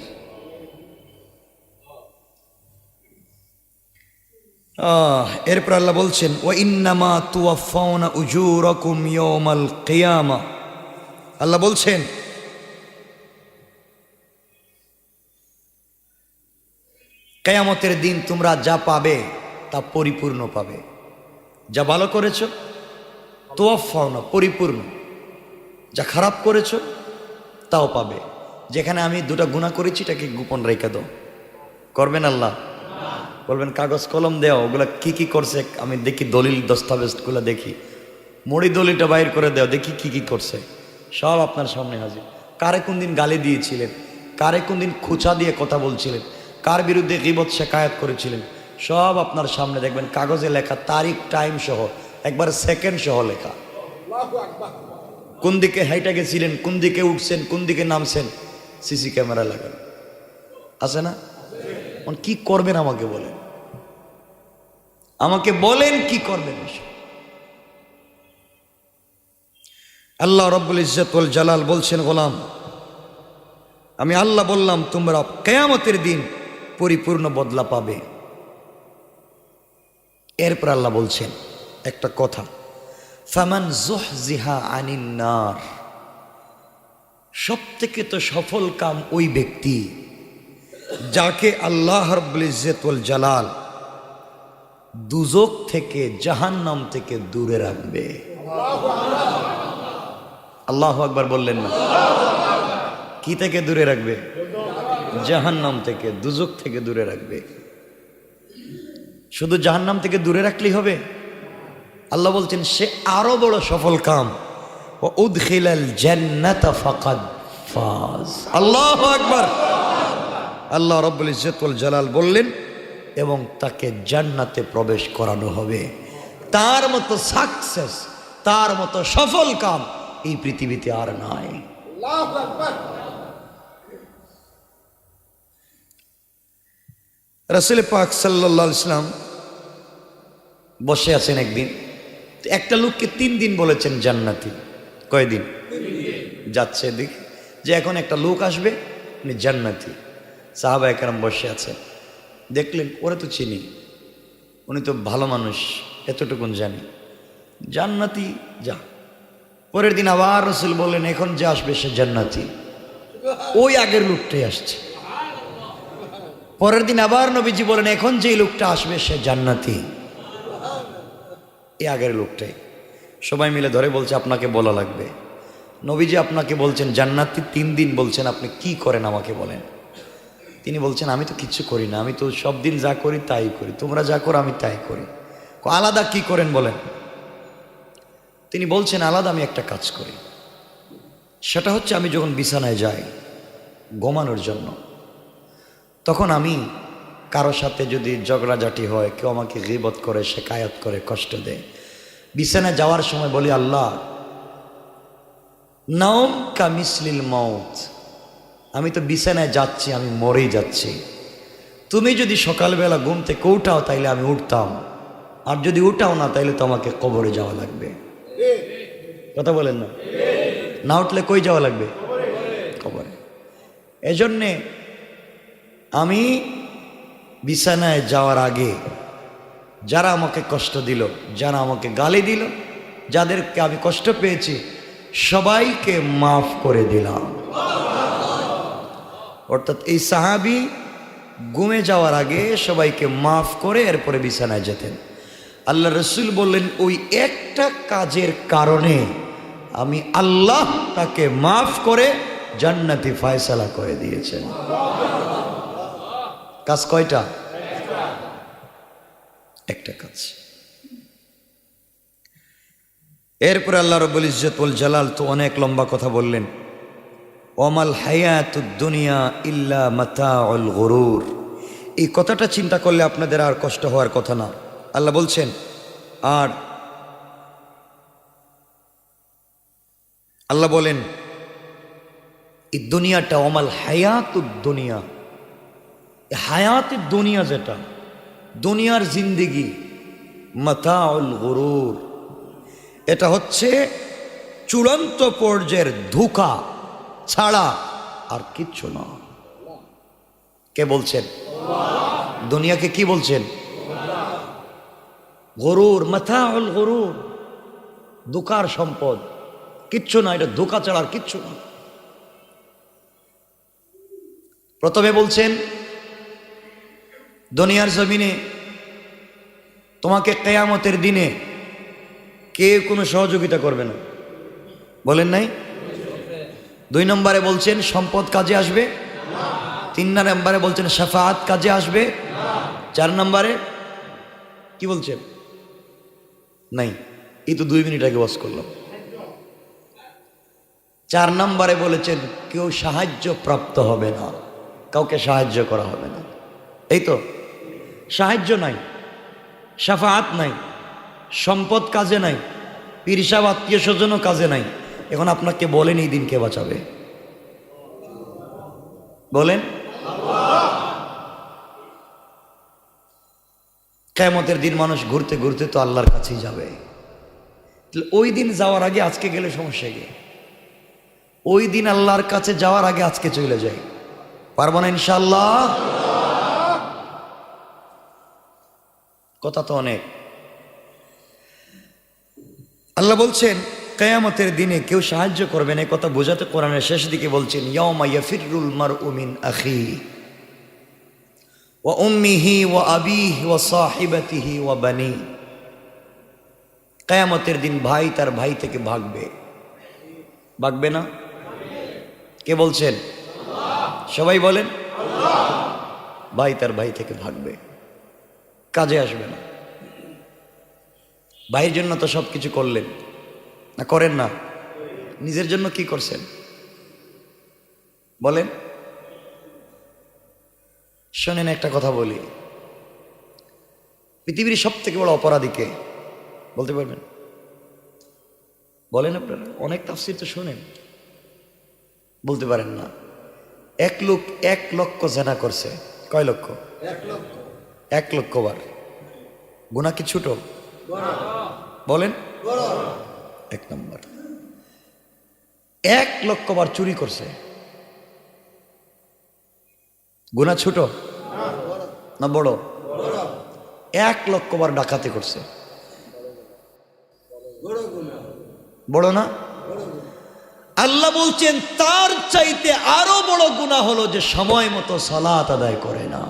এরপর আল্লাহ বলছেন ওয়া ইন্নামা তুওয়াফাউনা উজুরাকুম ইয়াওমাল কিয়ামা, আল্লাহ বলছেন কিয়ামতের দিন তোমরা যা পাবে তা পরিপূর্ণ পাবে। যা ভালো করেছো তুওয়াফাউনা পরিপূর্ণ, যা খারাপ করেছো তাও পাবে। যেখানে আমি 2টা গুনাহ করেছি এটাকে গোপন রেখে দাও, করবেন আল্লাহ? বলবেন কাগজ কলম দেও, ওগুলা কি কি করছে আমি দেখি, দলিল দস্তাবেজগুলো দেখি, মরি দলিলটা বাইর করে দেও, দেখি কি কি করছে, সব আপনার সামনে হাজির। কারে কোন দিন গালি দিয়েছিলেন, কারে কোন দিন খোঁচা দিয়ে কথা বলছিলেন, কার বিরুদ্ধে গীবত শিকায়াত করেছিলেন, সব আপনার সামনে দেখবেন কাগজে লেখা, তারিখ টাইম সহ, একবার সেকেন্ড সহ লেখা। কোন দিকে হাইটা গেছিলেন, কোন দিকে উঠছেন, কোন দিকে নামছেন, সিসি ক্যামেরা লাগানো আছে না? কি করবেন আমাকে বলেন, আমাকে বলেন কি করবেন? আল্লাহ রব্বুল ইজ্জত ওয়াল জালাল বলছেন গোলাম, আমি আল্লাহ বললাম তোমরা কিয়ামতের দিন পরিপূর্ণ বদলা পাবে। এরপর আল্লাহ বলছেন একটা কথা, ফামান যুহজিহা আনিন নার, সবথেকে তো সফল কাম ওই ব্যক্তি যাকে আল্লাহ রব্বুল ইজ্জত ওয়াল জালাল দুজক থেকে জাহান্নাম থেকে দূরে রাখবে। আল্লাহু আকবার বললেন না? কি থেকে দূরে রাখবে? জাহান্নাম থেকে, দুজক থেকে দূরে রাখবে। শুধু জাহান্নাম থেকে দূরে রাখলেই হবে? আল্লাহ বলছেন সে আরো বড় সফল কাম, ওয়া উদখিলাল জান্নাতা ফাকাদ ফাজ। আল্লাহু আকবার। আল্লাহ রাব্বুল ইজ্জত ওয়াল জালাল বললেন এবং তাকে জান্নাতে প্রবেশ করানো হবে। তার মতো সাকসেস, তার মতো সফল কাম এই পৃথিবীতে আর নাই। আল্লাহু আকবার। রাসূল পাক সাল্লাল্লাহু আলাইহি ওয়াসাল্লাম বসে আছেন একদিন, একটা লোককে 3 দিন বলেছেন জান্নাতি। কয়দিন? 3 দিন। যাচ্ছে দিক যে এখন একটা লোক আসবে উনি জান্নাতি। সাহাবায়ে কেরাম বসে আছেন, দেখলেন ওরা তো চিনি, উনি তো ভালো মানুষ, এতটুকুন জানি, জান্নাতি যা। পরের দিন আবার রাসূল বললেন এখন যে আসবে সে জান্নাতি, ওই আগের লোকটাই আসছে। পরের দিন আবার নবীজি বলেন এখন যে লোকটা আসবে সে জান্নাতি। এই আগের লোকটাই সবাই মিলে ধরে বলছে আপনাকে বলা লাগবে। নবীজি আপনাকে বলছেন জান্নাতি 3 দিন বলছেন, আপনি কি করেন আমাকে বলেন। তিনি বলছেন আমি তো কিচ্ছু করি না, আমি তো সব দিন যা করি তাই করি, তোমরা যা করো আমি তাই করি। আলাদা কি করেন বলেন। তিনি বলছেন আলাদা আমি একটা কাজ করি, সেটা হচ্ছে আমি যখন বিছানায় যাই ঘুমানোর জন্য, তখন আমি কারো সাথে যদি ঝগড়াঝাটি হয়, কেউ আমাকে গীবত করে, শিকায়াত করে, কষ্ট দেয়, বিছানায় যাওয়ার সময় বলি আল্লাহ নাওম কা মিসলিল মাউত, আমি তো বিছানায় যাচ্ছি, আমি মরেই যাচ্ছি, তুমি যদি সকালবেলা ঘুম থেকে উঠাও তাইলে আমি উঠতাম, আর যদি উঠাও না তাইলে তো আমাকে কবরে যাওয়া লাগবে। কথা বলেন না, না উঠলে কই যাওয়া লাগবে? কবরে। এজন্যে আমি বিছানায় যাওয়ার আগে যারা আমাকে কষ্ট দিল, যারা আমাকে গালি দিল, যাদেরকে আমি কষ্ট পেয়েছি সবাইকে মাফ করে দিলাম। অর্থাৎ এই সাহাবী ঘুমে যাওয়ার আগে সবাইকে মাফ করে এরপরে বিছানায় যেতেন। আল্লাহ রসুল বললেন ওই একটা কাজের কারণে আমি আল্লাহ তাকে মাফ করে জান্নাতি ফয়সালা করে দিয়েছেন। কাজ কয়টা? একটা কাজ। এরপরে আল্লাহ রাব্বুল ইজ্জত ওয়াল জালাল তো অনেক লম্বা কথা বললেন, ওয়ামাল হায়াতুদ দুনিয়া ইল্লা মাতাউল গুরুর। এই কথাটা চিন্তা করলে আপনাদের আর কষ্ট হওয়ার কথা না। আল্লাহ বলছেন আর আল্লাহ বলেন এই দুনিয়াটা ওয়ামাল হায়াতুদ দুনিয়া, হায়াতের দুনিয়া যেটা দুনিয়ার জিন্দেগি, মাতাউল গুরুর, এটা হচ্ছে চূড়ান্ত পর্যায়ের ধোঁকা ছাড়া আর কিচ্ছু না। কে বলছেন? দুনিয়াকে কি বলছেন? গরুর, মাতাউল গরুর, ধোঁকার সম্পদ, কিচ্ছু না, এটা ধোঁকা ছাড়া আর কিচ্ছু না। প্রথমে বলছেন দুনিয়ার জমিনে তোমাকে কিয়ামতের দিনে কেউ কোনো সহযোগিতা করবে না, বলেন নাই? 2 নম্বরে বলছেন সম্পদ কাজে আসবে, 3 নম্বরে বলছেন শাফাআত কাজে আসবে, 4 নম্বরে কি বলছেন? নাই, এই তো 2 মিনিট আগে ওয়াজ করলাম। 4 নম্বরে বলেছেন কেউ সাহায্য প্রাপ্ত হবে না, কাউকে সাহায্য করা হবে না। এই তো সাহায্য নাই, শাফাআত নাই, সম্পদ কাজে নাই, পীর সাহেব আত্মীয় স্বজনও কাজে নাই। এখন আপনাকে বলেন এই দিন কে বাঁচাবে? বলেন। কিয়ামতের দিন মানুষ ঘুরতে ঘুরতে তো আল্লাহর কাছেই যাবে। ওই দিন যাওয়ার আগে আজকে গেলে সমস্যা কি? ওই দিন আল্লাহর কাছে যাওয়ার আগে আজকে চলে যাই, পারবো না ইনশাআল্লাহ? কথা তো অনেক। আল্লাহ বলছেন কিয়ামতের দিনে কেউ সাহায্য করবে না, কথা বোঝাতে কোরআনের শেষ দিকে বলছেন ইয়াউমা ইয়াফিরুল মারউ মিন আখি ওয়া উম্মিহি ওয়া আবিহি ওয়া সাহিবাতিহি ওয়া বানি। কিয়ামতের দিন ভাই তার ভাই থেকে ভাগবে, ভাগবে না? কে বলছেন? সবাই বলেন। ভাই তার ভাই থেকে ভাগবে, কাজে আসবে না। ভাইয়ের জন্য তো সব কিছু করলেন না, করেন না? নিজের জন্য কি করছেন বলেন? শোনেন একটা কথা বলি, পৃথিবীর সব থেকে বড় অপরাধীকে বলতে পারবেন? বলেন আপনারা, অনেক তাফসীর তো শোনেন, বলতে পারেন না। এক লোক 1 লক্ষ জেনা করছে। কয় লক্ষ? 1 লক্ষ বার। গুনাহ কি ছোট? বলেন। 1 নম্বর। 1 লক্ষ বার চুরি করছে, গুনাহ ছোট না বড়? 1 লক্ষ বার ডাকাতি করছে, বড় না? আল্লাহ বলছেন তার চাইতে আরো বড় গুনাহ হলো যে সময় মতো সালাত আদায় করে না।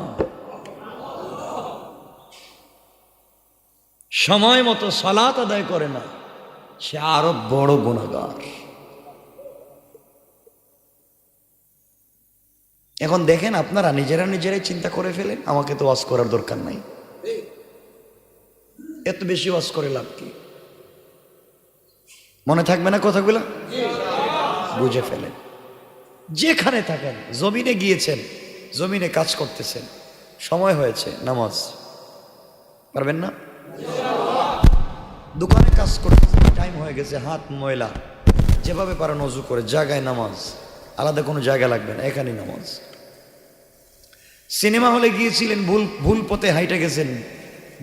সময় মতো সালাত আদায় করে না, সে আরো বড় গুনাহগার। এখন দেখেন আপনারা নিজেরাই চিন্তা করে ফেলেন, আমাকে তো ওয়াজ করার দরকার নাই, এত বেশি ওয়াজ করে লাভ কি? মনে থাকবে না কথাগুলো? বুঝে ফেলেন। যেখানে থাকেন, জমিনে গিয়েছেন, জমিনে কাজ করতেছেন, সময় হয়েছে নামাজ, পারবেন না? দোকানে কাজ করতেছেন, টাইম হয়ে গেছে, হাত ময়লা, যেভাবে পারেন অজু করে জায়গায় নামাজ, আলাদা কোনো জায়গা লাগবে না, এখানেই নামাজ। সিনেমা হলে গিয়েছিলেন, ভুল পথে হাইটে গেছেন,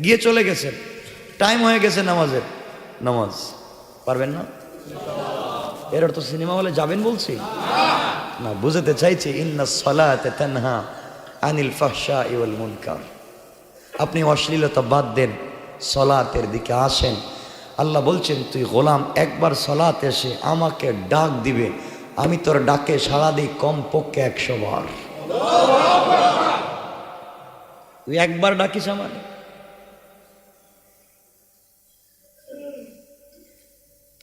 গিয়ে চলে গেছেন, টাইম হয়ে গেছে নামাজের, নামাজ পারবেন না? এর অর্থ সিনেমা হলে যাবেন বলছি না, বুঝাতে চাইছি ইন্নাস সালাতা তানহা আনিল ফাহশাই ওয়াল মুনকার। আপনি অশ্লীলতা বাদ দেন, সালাতের দিকে আসেন। আল্লাহ বলছেন, তুই গোলাম একবার সালাত এসে আমাকে ডাক দিবে, আমি তোর ডাকে সাড়া দিই কমপক্ষে 100 বার। তুই একবার ডাকিস আমার,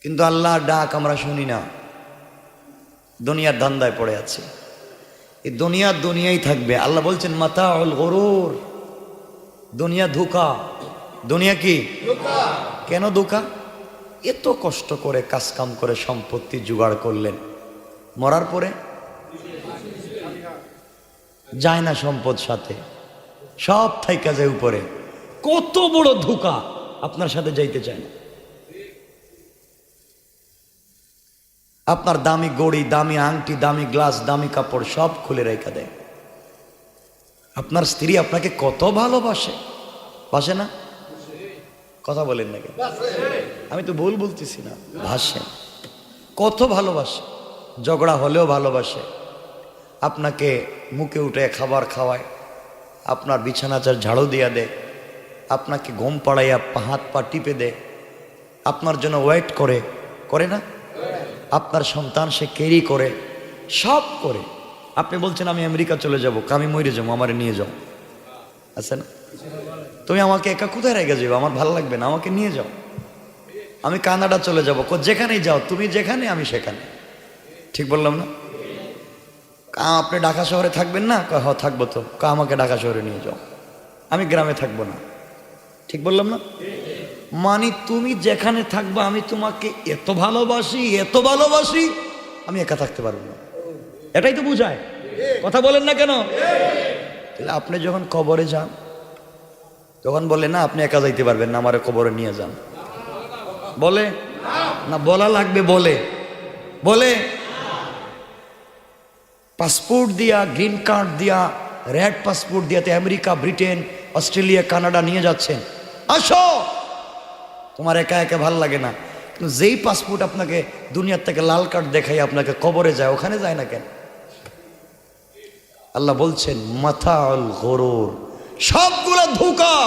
কিন্তু আল্লাহর ডাক আমরা শুনি না, দুনিয়ার ধান্দায় পড়ে আছে। এই দুনিয়াই থাকবে। আল্লাহ বলছেন মাতাউল গুরুর, দুনিয়া ধোঁকা। দুনিয়া কি? কেন ধোঁকা? এত কষ্ট করে কাজ কাম করে সম্পত্তি জোগাড় করলেন, মরার পরে যায় না সম্পদ, সাথে সব থাইকা যায় উপরে। কত বড় ধোঁকা, আপনার সাথে যাইতে চায় না। আপনার দামি গড়ি, দামি আংটি, দামি গ্লাস, দামি কাপড় সব খুলে রেখে দেয়। আপনার স্ত্রী আপনাকে কত ভালোবাসে, বাসে না? কথা বলেন না কেন? আমি তো ভুল বলতেছি না, ভাসে। কত ভালোবাসে, ঝগড়া হলেও ভালোবাসে। আপনাকে মুখে উঠে খাবার খাওয়ায়, আপনার বিছানাচার ঝাড়ু দিয়া দেয়, আপনাকে ঘুম পাড়াইয়া হাত পা টিপে দেয়, আপনার জন্য ওয়েট করে, করে না? আপনার সন্তান সে ক্যারি করে, সব করে। আপনি বলছেন আমি আমেরিকা চলে যাব, আমি মরে যাবো, আমার নিয়ে যাও, আছে না? তুমি আমাকে একা কোথায় রেখে যাবো, আমার ভালো লাগবে না, আমাকে নিয়ে যাও। আমি কানাডা চলে যাব, যেখানেই যাও, তুমি যেখানে আমি সেখানে। ঠিক বললাম না? আপনি ঢাকা শহরে থাকবেন না? হ থাকবো তো, আমাকে ঢাকা শহরে নিয়ে যাও, আমি গ্রামে থাকবো না। ঠিক বললাম না? মানে তুমি যেখানে থাকবা, আমি তোমাকে এত ভালোবাসি, এত ভালোবাসি, আমি একা থাকতে পারবো না। এটাই তো বুঝায়। কথা বলেন না কেন? তাহলে আপনি যখন কবরে যান, তখন বলে না আপনি একা যাইতে পারবেন না, আমার কবরে নিয়ে যান, বলে না? বলা লাগবে, বলে বলে পাসপোর্ট দিয়া, গ্রিন কার্ড দিয়া, রেড পাসপোর্ট দিয়াতে আমেরিকা, ব্রিটেন, অস্ট্রেলিয়া, কানাডা নিয়ে যাচ্ছেন, আসো। তোমার একা একা ভাল লাগে না, কিন্তু যেই পাসপোর্ট আপনাকে দুনিয়ার থেকে লাল কার্ড দেখাই আপনাকে কবরে যায়, ওখানে যায় না কেন? আল্লাহ বলছেন মাতাউল গুরুর, সবগুলো ধোঁকা।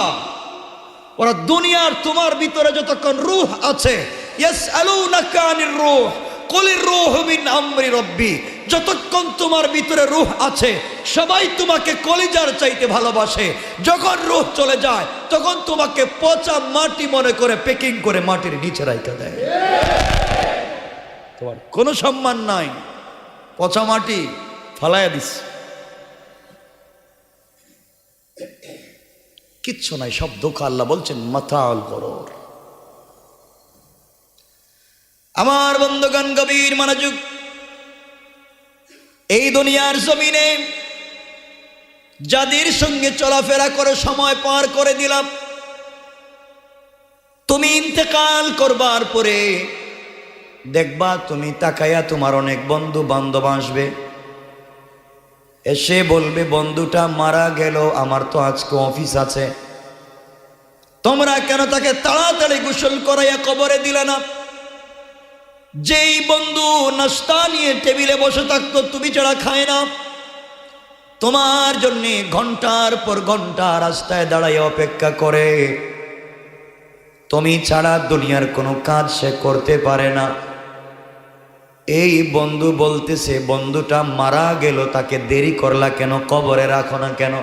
ওরা দুনিয়ার তোমার ভিতরে যতক্ষণ রূহ আছে, ইয়াসআলুনাকা আনির রূহ কুলির রূহু মিন আমরি রাব্বি, যতক্ষণ তোমার ভিতরে রূহ আছে সবাই তোমাকে কলিজার চাইতে ভালোবাসে। যখন রূহ চলে যায় তখন তোমাকে পচা মাটি মনে করে প্যাকিং করে মাটির নিচে রাখা দেয়। তোমার কোনো সম্মান নাই, পচা মাটি ফালাইয়া দিস, কিচ্ছু নাই, সব ধোঁকা। আল্লাহ বলছেন মাতাউল গুরুর। আমার বন্ধুগণ গভীর মনোযোগ, এই দুনিয়ার জমিনে যাদের সঙ্গে চলাফেরা করে সময় পার করে দিলাম, তুমি ইন্তেকাল করবার পরে দেখবা, তুমি তাকায়া তোমার অনেক বন্ধু বান্ধব আসবে, এসে বলবে বন্ধুটা মারা গেল, আমার তো আজকে অফিস আছে, তোমরা কেন তাকে তাড়াতাড়ি গোসল করাইয়া কবরে দিলে না? যেই বন্ধু নাস্তা নিয়ে টেবিলে বসে থাকতো, তুমি ছাড়া খায় না, তোমার জন্য ঘন্টার পর ঘন্টা রাস্তায় দাঁড়ায় অপেক্ষা করে, তুমি ছাড়া দুনিয়ার কোনো কাজ সে করতে পারে না, এই বন্ধু বলতেছে বন্ধুটা মারা গেল, তাকে দেরি করলা কেন, কবরে রাখো না কেন?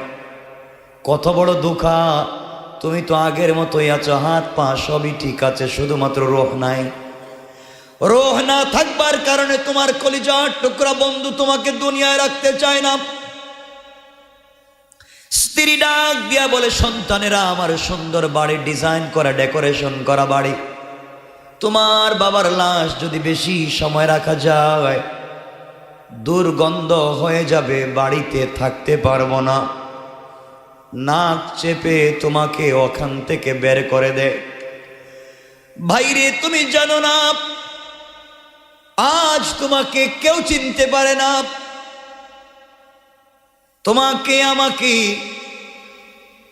কত বড় ধোঁকা! তুমি তো আগের মতোই আছো, হাত পা সবই ঠিক আছে, শুধুমাত্র রোহ নাই। রোহ না থাকবার কারণে তোমার কলিজার টুকরা বন্ধু তোমাকে দুনিয়ায় রাখতে চায় না। স্ত্রী ডাক দিয়া বলে, সন্তানেরা, আমার সুন্দর বাড়ি, ডিজাইন করা, ডেকোরেশন করা বাড়ি, তোমার বাবার লাশ যদি বেশি সময় রাখা যায় দুর্গন্ধ হয়ে যাবে, বাড়িতে থাকতে পারবো না। নাক চেপে তোমাকে ওখান থেকে বের করে দে। ভাইরে, তুমি জানো না আজ তোমাকে কেউ চিনতে পারে না। তোমাকে আমাকে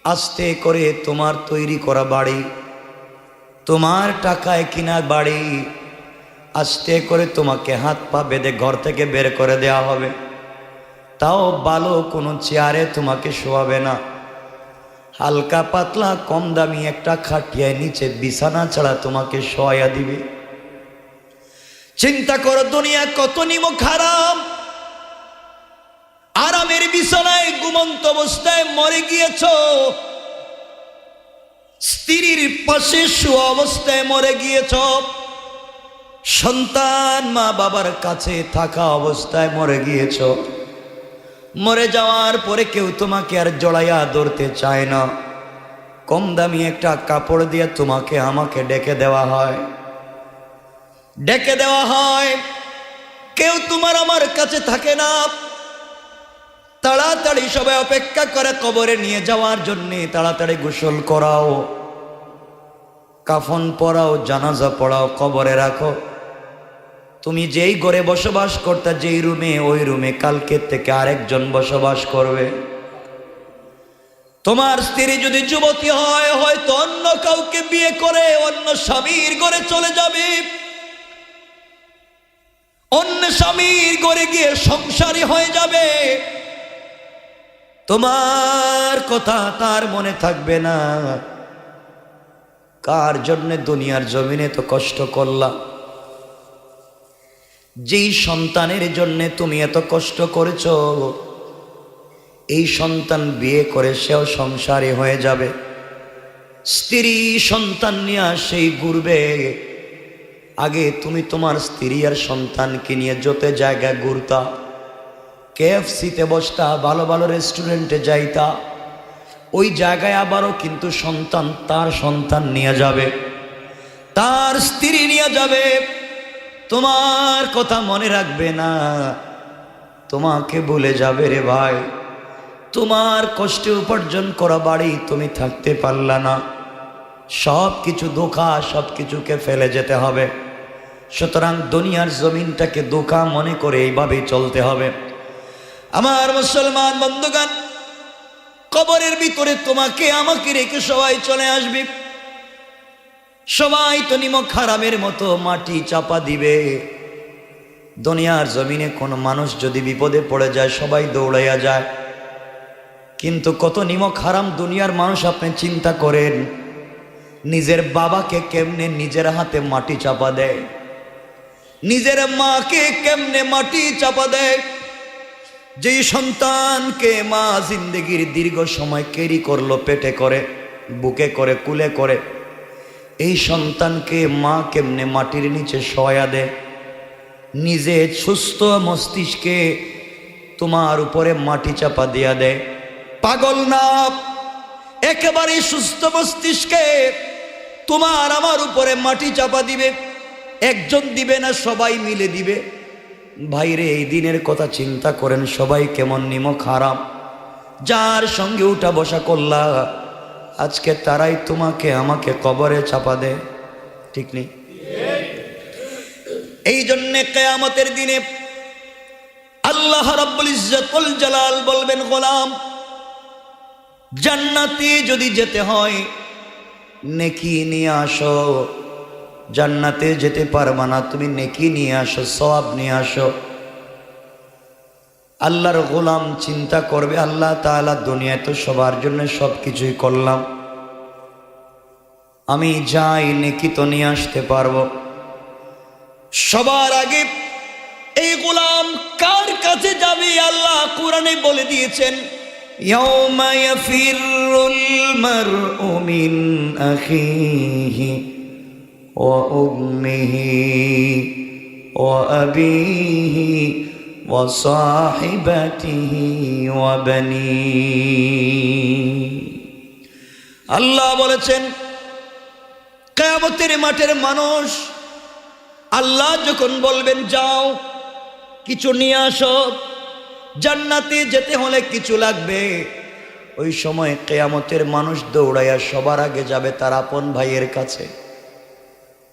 আস্তে করে তোমার তৈরি করা বাড়ি, তোমার টাকায় কিনা বাড়ি, আস্তে করে তোমাকে হাত পা বেঁধে ঘর থেকে বের করে দেওয়া হবে। তাও ভালো কোনো চেয়ারে তোমাকে শোয়াবে না, হালকা পাতলা কম দামি একটা খাটিয়ায় নিচে বিছানা ছাড়া তোমাকে শোয়া দিবে। চিন্তা করো দুনিয়া কত নিমক হারাম। আরামের বিছানায় ঘুমন্ত অবস্থায় মরে গিয়েছ, স্ত্রীর পাশে শোয়া অবস্থায় মরে গিয়েছ, সন্তান মা বাবার কাছে থাকা অবস্থায় মরে গিয়েছ। মরে যাওয়ার পরে কেউ তোমাকে আর জড়াইয়া ধরতে চায় না, কম দামি একটা কাপড় দিয়ে তোমাকে আমাকে ডেকে দেওয়া হয়, ডেকে দেওয়া হয়। কেউ তোমার আমার কাছে থাকে না, তাড়াতাড়ি সবাই অপেক্ষা করে কবরে নিয়ে যাওয়ার জন্যে। তাড়াতাড়ি গোসল করাও, কাফন পরাও, জানাজা পড়াও, কবরে রাখো। তুমি যেই ঘরে বসবাস করতে, যেই রুমে, ওই রুমে কালকে থেকে আরেকজন বসবাস করবে। তোমার স্ত্রী যদি যুবতী হয়, হয়তো অন্য কাউকে বিয়ে করে অন্য স্বামীর ঘরে চলে যাবে, অন্য স্বামীর ঘরে গিয়ে সংসারী হয়ে যাবে। তোমার কথা তার মনে থাকবে না। কার জন্যে দুনিয়ার জমিনে তো কষ্ট করলা? যেই সন্তানের জন্যে তুমি এত কষ্ট করেছ, এই সন্তান বিয়ে করে সেও সংসারী হয়ে যাবে। স্ত্রী সন্তান নিয়ে সেই ঘুরবে। আগে তুমি তোমার স্ত্রী আর সন্তানকে নিয়ে যত জায়গায় ঘুরতা, KFC-তে বসতা, ভালো ভালো রেস্টুরেন্টে যাইতা, ওই জায়গায় আবারও কিন্তু সন্তান তার সন্তান নিয়ে যাবে, তার স্ত্রী নিয়ে যাবে। তোমার কথা মনে রাখবে না, তোমাকে ভুলে যাবে রে ভাই। তোমার কষ্টে উপার্জন করা বাড়ি তুমি থাকতে পারলা না, সব কিছু ধোঁকা, সব কিছুকে ফেলে যেতে হবে। সুতরাং দুনিয়ার জমিনটাকে ধোঁকা মনে করে এইভাবেই চলতে হবে। আমার মুসলমান বন্ধুগণ, কবরের ভিতরে তোমাকে আমাকে রেখে সবাই চলে আসবে। সবাই তো নিমক হারামের মতো মাটি চাপা দিবে। দুনিয়ার জমিনে কোনো মানুষ যদি বিপদে পড়ে যায় সবাই দৌড়াইয়া যায়, কিন্তু কত নিমক হারাম দুনিয়ার মানুষ আপনি চিন্তা করেন। নিজের বাবাকে কেমনে নিজের হাতে মাটি চাপা দেয়, নিজের মাকে কেমনে মাটি চাপা দেয়। যেই সন্তানকে মা জিন্দেগির দীর্ঘ সময় ক্যারি করলো, পেটে করে, বুকে করে, কুলে করে, এই সন্তানকে মা কেমনে মাটির নিচে শোয়া দেয়। নিজে সুস্থ মস্তিষ্কে তোমার উপরে মাটি চাপা দিয়া দেয়। পাগল না, একেবারে সুস্থ মস্তিষ্কে তোমার আমার উপরে মাটি চাপা দিবে। একজন দিবে না, সবাই মিলে দিবে। ভাইরে, এই দিনের কথা চিন্তা করেন, সবাই কেমন নিমক হারাম। যার সঙ্গে উঠা বসা করলা, আজকে তারাই তোমাকে আমাকে কবরে চাপা দেয়। ঠিক নেই? এই জন্যে কিয়ামতের দিনে আল্লাহ রাব্বুল ইজ্জতুল জালাল বলবেন, গোলাম, জান্নাতে যদি যেতে হয় নেকি নিয়ে আসো। জান্নাতে যেতে পারবা না, তুমি নেকি নিয়ে আসো, সওয়াব নিয়ে আসো। আল্লাহর গোলাম চিন্তা করবে, আল্লাহ তাআলা দুনিয়ায় তো সবার জন্য সব কিছুই করলাম, আমি যাই নেকি তো নিয়ে আসতে পারবো। সবার আগে এই গোলাম কার কাছে যাবে? আল্লাহ কোরআনে বলে দিয়েছেন, ইয়াউমা ইয়াফিরুল মারউ মিন আখিহি ওয়া উম্মিহি ওয়া আবিহি ওয়া সাহিবাতিহি ওয়া বানিহি। আল্লাহ বলেছেন কিয়ামতের মাঠের মানুষ আল্লাহ যখন বলবেন যাও কিছু নিয়ে আসো, জান্নাতে যেতে হলে কিছু লাগবে, ওই সময় কিয়ামতের মানুষ দৌড়াইয়া সবার আগে যাবে তার আপন ভাইয়ের কাছে।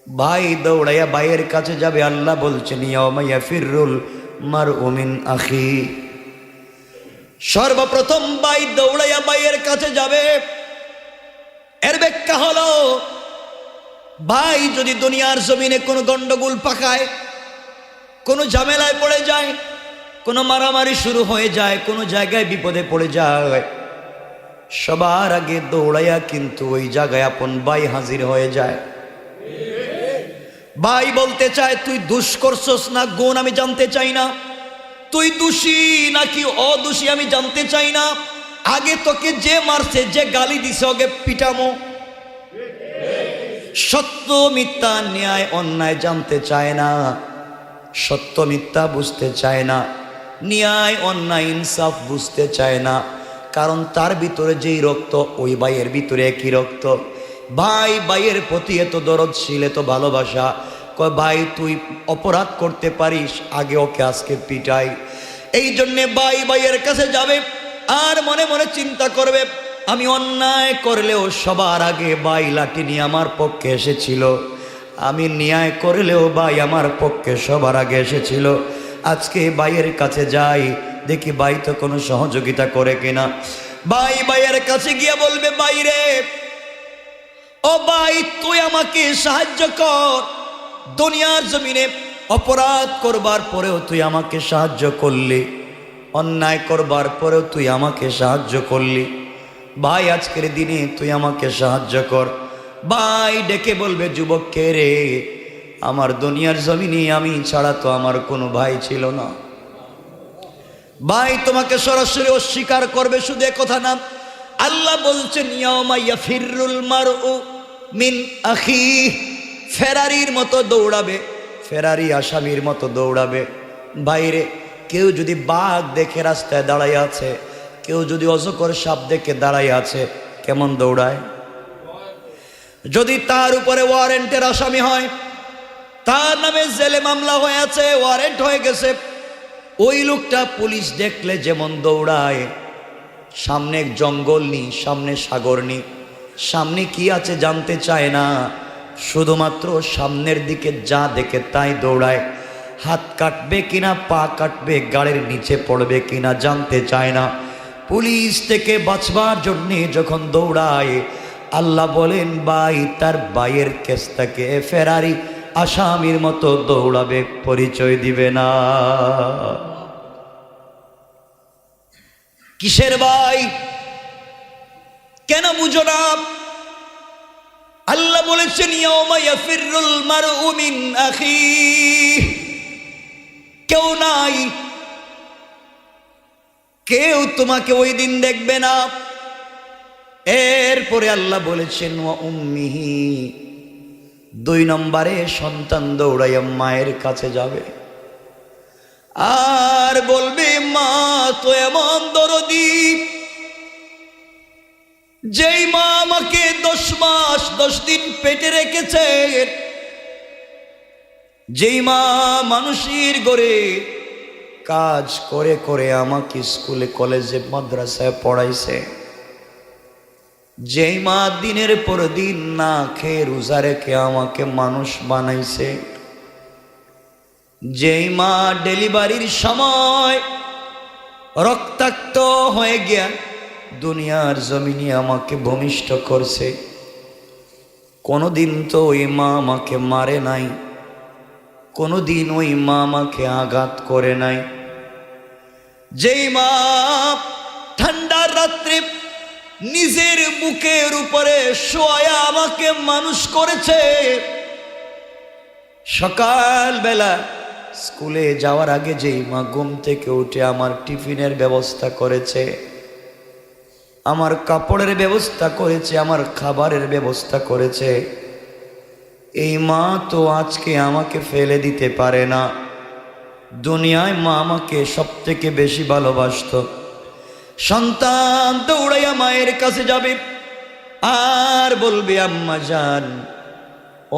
ভাই দৌড়াইয়া ভাইয়ের কাছে যাবে। আল্লাহ বলছেন ইয়াউমা ইয়াফিরুল মারউ মিন আখি। সর্বপ্রথম ভাই দৌড়াইয়া ভাইয়ের কাছে যাবে। এর ব্যাখ্যা হলো ভাই যদি দুনিয়ার জমিনে কোনো গন্ডগোল পাকায়, কোনো ঝামেলায় পড়ে যায়, কোনো মারামারি শুরু হয়ে যায়, কোনো জায়গায় বিপদে পড়ে যায়, সবার আগে দৌড়াইয়া কিন্তু ওই জায়গায় আপন ভাই হাজির হয়ে যায়। ভাই বলতে চায় তুই দোষ করছস না গুণ আমি জানতে চাই না, তুই দোষী নাকি অদোষী আমি জানতে চাই না, আগে তোকে যে মারছে যে গালি দিছে ওকে পিটামো। সত্য মিথ্যা ন্যায় অন্যায় জানতে চায় না, সত্য মিথ্যা বুঝতে চায় না, ন্যায় অন্যায় ইনসাফ বুঝতে চায় না। কারণ তার ভিতরে যেই রক্ত ওই ভাইয়ের ভিতরে একই রক্ত। ভাই ভাইয়ের প্রতি এত দরদশীল, এত ভালোবাসা। কয় ভাই তুই অপরাধ করতে পারিস, আগে ওকে আজকে পিটাই। এই জন্যে ভাই ভাইয়ের কাছে যাবে আর মনে মনে চিন্তা করবে আমি অন্যায় করলেও সবার আগে ভাই লাঠি নিয়ে আমার পক্ষে এসেছিল, আমি ন্যায় করলেও ভাই আমার পক্ষে সবার আগে এসেছিল। আজকে ভাইয়ের কাছে যাই, দেখি ভাই তো কোনো সহযোগিতা করে কিনা। ভাই ভাইয়ের কাছে গিয়ে বলবে ভাই রে, ও ভাই তুই আমাকে সাহায্য কর, দুনিয়ার জমিনে অপরাধ করবার পরেও তুই আমাকে সাহায্য করলি, অন্যায় করবার পরেও তুই আমাকে সাহায্য করলি, ভাই আজকের দিনে তুই আমাকে সাহায্য কর। ভাই ডেকে বলবে যুবক কে রে, আমার দুনিয়ার জমিনে আমি ছাড়া তো আমার কোনো ভাই ছিল না। ভাই তোমাকে সরাসরি অস্বীকার করবে, শুধু কথা না, আল্লাহ বলছেন ইয়াউমা ইয়াফিরুল মারউ মিন আখি। ফেরারির মতো দৌড়াবে, ফেরারি আসামির মতো দৌড়াবে। বাইরে কেউ যদি বাঘ দেখে রাস্তায় দাঁড়াই আছে, কেউ যদি অজগর সাপ দেখে দাঁড়াই আছে, কেমন দৌড়ায়? যদি তার উপরে ওয়ারেন্টের আসামি হয়, তার নামে জেলে মামলা হয়ে আছে, ওয়ারেন্ট হয়ে গেছে, ওই লোকটা পুলিশ দেখলে যেমন দৌড়ায়, সামনে জঙ্গল নি, সামনে সাগর নি, সামনে কি আছে জানতে চায় না, শুধুমাত্র সামনের দিকে যা দেখে তাই দৌড়ায়। হাত কাটবে কিনা, পা কাটবে, গাড়ির নিচে পড়বে কিনা জানতে চায় না। পুলিশ থেকে বাঁচবার জন্যে যখন দৌড়ায়, আল্লাহ বলেন ভাই তার ভাইয়ের কেসটাকে ফেরারি আসামির মতো দৌড়াবে, পরিচয় দিবে না। কিসের ভাই? কেন বুঝো না? আল্লাহ বলেছেন ইয়াউমা ইয়াফিরুল মারউ মিন আখিহি। কেউ নাই, কেউ তোমাকে ওই দিন দেখবে না। এরপরে আল্লাহ বলেছেন ওয়া উম্মিহি। 2 নম্বরে সন্তান দৌড়াইয়া মায়ের কাছে যাবে আর বলবে মা তো এমন দরদি, যেই মা আমাকে 10 মাস 10 দিন পেটে রেখেছে, যেই মা মানুষের ঘরে কাজ করে করে আমাকে স্কুলে কলেজে মাদ্রাসায় পড়াইছে, যেই মা দিনের পর দিন না খেয়ে রোজা রেখে আমাকে মানুষ বানাইছে, যেই মা ডেলিভারির সময় রক্তাক্ত হয়ে গিয়া দুনিয়ার জমিনে আমাকে ভূমিষ্ঠ করছে, কোনোদিন তো ওই মা আমাকে মারে নাই, কোনোদিন ওই মা আমাকে আঘাত করে নাই। যেই মা ঠান্ডার রাত্রে নিজের বুকের উপরে শোয়া আমাকে মানুষ করেছে, সকালবেলা স্কুলে যাওয়ার আগে যেই মা ঘুম থেকে উঠে আমার টিফিনের ব্যবস্থা করেছে, আমার কাপড়ের ব্যবস্থা করেছে, আমার খাবারের ব্যবস্থা করেছে। এই মা তো আজকে আমাকে ফেলে দিতে পারে না। দুনিয়ায় মা আমাকে সবথেকে বেশি ভালোবাসতো। সন্তান দৌড়াইয়া মায়ের কাছে যাবে আর বলবে, আম্মা জান,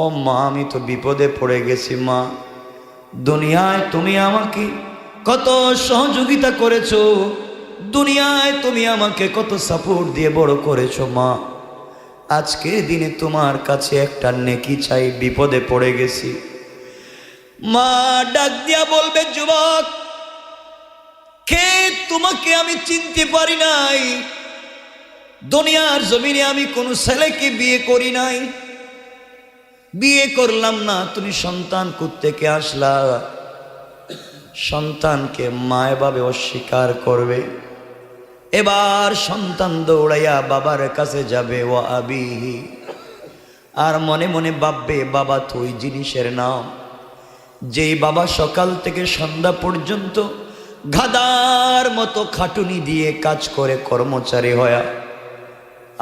ও মা, আমি তো বিপদে পড়ে গেছি মা। দুনিয়ায় তুমি আমাকে কত সহযোগিতা করেছো, দুনিয়ায় তুমি আমাকে কত সাপোর্ট দিয়ে বড় করেছো মা। আজকের দিনে তোমার কাছে একটা নেকি চাই, বিপদে পড়ে গেছি। মা ডাক দিয়া বলবে, যুবক, কে তোমাকে আমি চিনতে পারি নাই। দুনিয়ার জমিনে আমি কোন ছেলেকে বিয়ে করি নাই, বিয়ে করলাম না। তুমি সন্তান কোত্থেকে আসলা? সন্তানকে মা এভাবে অস্বীকার করবে। এবার সন্তান দৌড়াইয়া বাবার কাছে যাবে, ও আবিহি, আর মনে মনে ভাববে, বাবা তো ওই জিনিসের নাম যেই বাবা সকাল থেকে সন্ধ্যা পর্যন্ত গাধার মতো খাটুনি দিয়ে কাজ করে কর্মচারী হয়া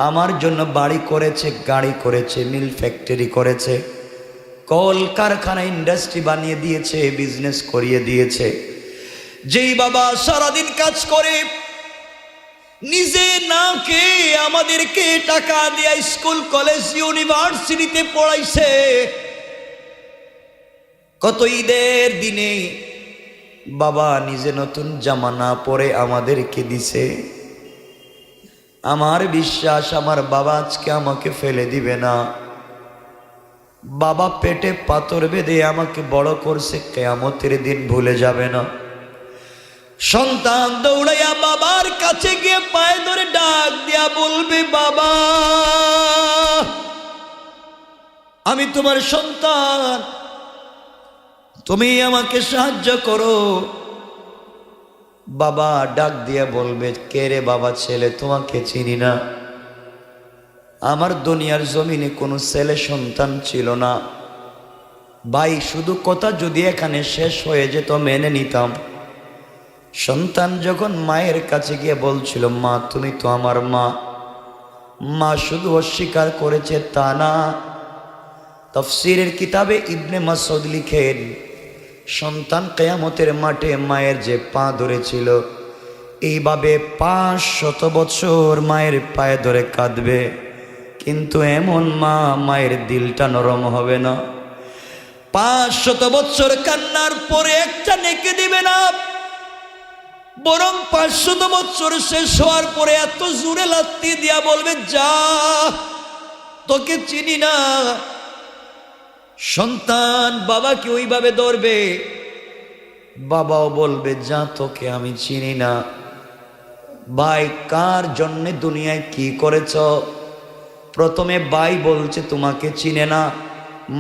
আমার জন্য বাড়ি করেছে, গাড়ি করেছে, মিল ফ্যাক্টরি করেছে, কল কারখানা ইন্ডাস্ট্রি বানিয়ে দিয়েছে, বিজনেস করিয়ে দিয়েছে। যেই বাবা সারাদিন কাজ করে নিজে না কে আমাদেরকে টাকা দিয়ে স্কুল কলেজ ইউনিভার্সিটিতে পড়াইছে, কত ঈদের দিনে বাবা নিজে নতুন জামা না পরে আমাদেরকে দিছে। আমার বিশ্বাস আমার বাবা আজকে আমাকে ফেলে দিবে না। বাবা পেটে পাথর বেঁধে আমাকে বড় করছে, কিয়ামতের দিন ভুলে যাবে না। সন্তান দৌড়াইয়া বাবার কাছে গিয়ে পায়ে ধরে ডাক দিয়া বলবে, বাবা, আমি তোমার সন্তান, তুমি আমাকে সাহায্য করো। বাবা ডাক দিয়া বলবে, কে রে বাবা? ছেলে, তোমাকে চিনি না। আমার দুনিয়ার জমিনে কোনো ছেলে সন্তান ছিল না ভাই। শুধু কথা যদি এখানে শেষ হয়ে যেত মেনে নিতাম। সন্তান যখন মায়ের কাছে গিয়ে বলছিল, মা তুমি তো আমার মা, মা শুধু অস্বীকার করেছে তা না। তাফসীরের কিতাবে ইবনে মাসউদ লিখেন, সন্তান কিয়ামতের মাঠে মায়ের যে পা ধরেছিল, এইভাবে 500 বছর মায়ের পায়ে ধরে কাঁদবে, কিন্তু এমন মা, মায়ের দিলটা নরম হবে না। 500 বছর কান্নার পরে একটা নেকি দিবে না, বরং 500 বছর শেষ হওয়ার পরে এত জোরে লাথি দিয়া বলবে, যা, তোকে চিনি না। সন্তান বাবাকে ওইভাবে ধরবে, বাবাও বলবে, যা, তোকে আমি চিনি না। ভাই, কার জন্যে দুনিয়ায় কি করেছ? প্রথমে ভাই বলছে তোমাকে চিনে না,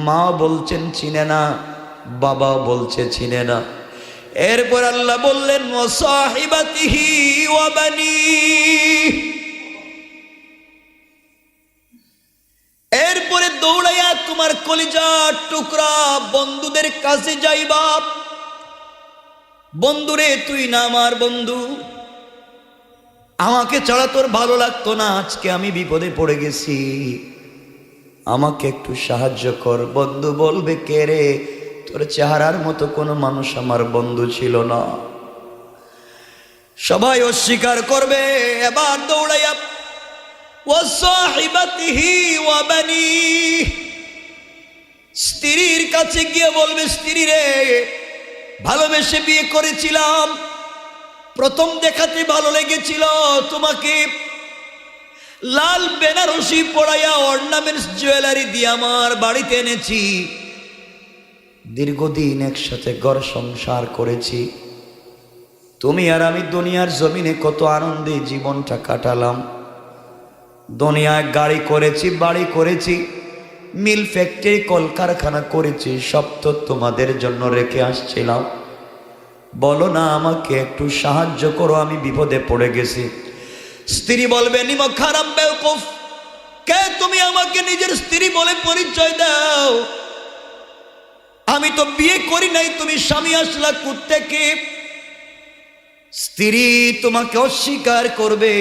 মা বলছেন চিনে না, বাবাও বলছে চিনে না। এরপর আল্লাহ বললেন, ওয়াসাহিবাতিহি ওয়া বানি। এরপরে দৌড়াইয়া তোমার কলিজার টুকরা বন্ধুদের কাছে যাইবা। বন্ধুরে, তুই না আমার বন্ধু, আমাকে ছাড়া তোর ভালো লাগতো না, আজকে আমি বিপদে পড়ে গেছি, আমাকে একটু সাহায্য কর। বন্ধু বলবে, কে রে? তোর চেহারার মতো কোনো মানুষ আমার বন্ধু ছিল না। সবাই অস্বীকার করবে। এবার দৌড়াইয়া ওয়াসাহিবাতিহি ওয়া বানি, স্ত্রীর কাছে গিয়ে বলবে, স্ত্রী রে, ভালোবেসে বিয়ে করেছিলাম, প্রথম দেখাতে ভালো লেগেছিল, তোমাকে লাল বেনারসি পরাইয়া অর্নামেন্টস জুয়েলারি দিয়ে আমার বাড়িতে এনেছি, দীর্ঘদিন একসাথে ঘর সংসার করেছি, তুমি আর আমি দুনিয়ার জমিনে কত আনন্দে জীবনটা কাটালাম। দুনিয়ায় গাড়ি করেছি, বাড়ি করেছি, মিল ফ্যাক্টরি কলকারখানা করেছি, সব তো তোমাদের জন্য রেখে আসছিলাম। বলো না, আমাকে একটু সাহায্য করো, আমি বিপদে পড়ে গেছি। স্ত্রী বলবে, নিমক হারাম বেওকুফ, কে তুমি আমাকে নিজের স্ত্রী বলে পরিচয় দাও? আমি তো বিয়ে করি নাই, তুমি স্বামী আসলা কোত্থেকে? স্ত্রী তোমাকে অস্বীকার করবে।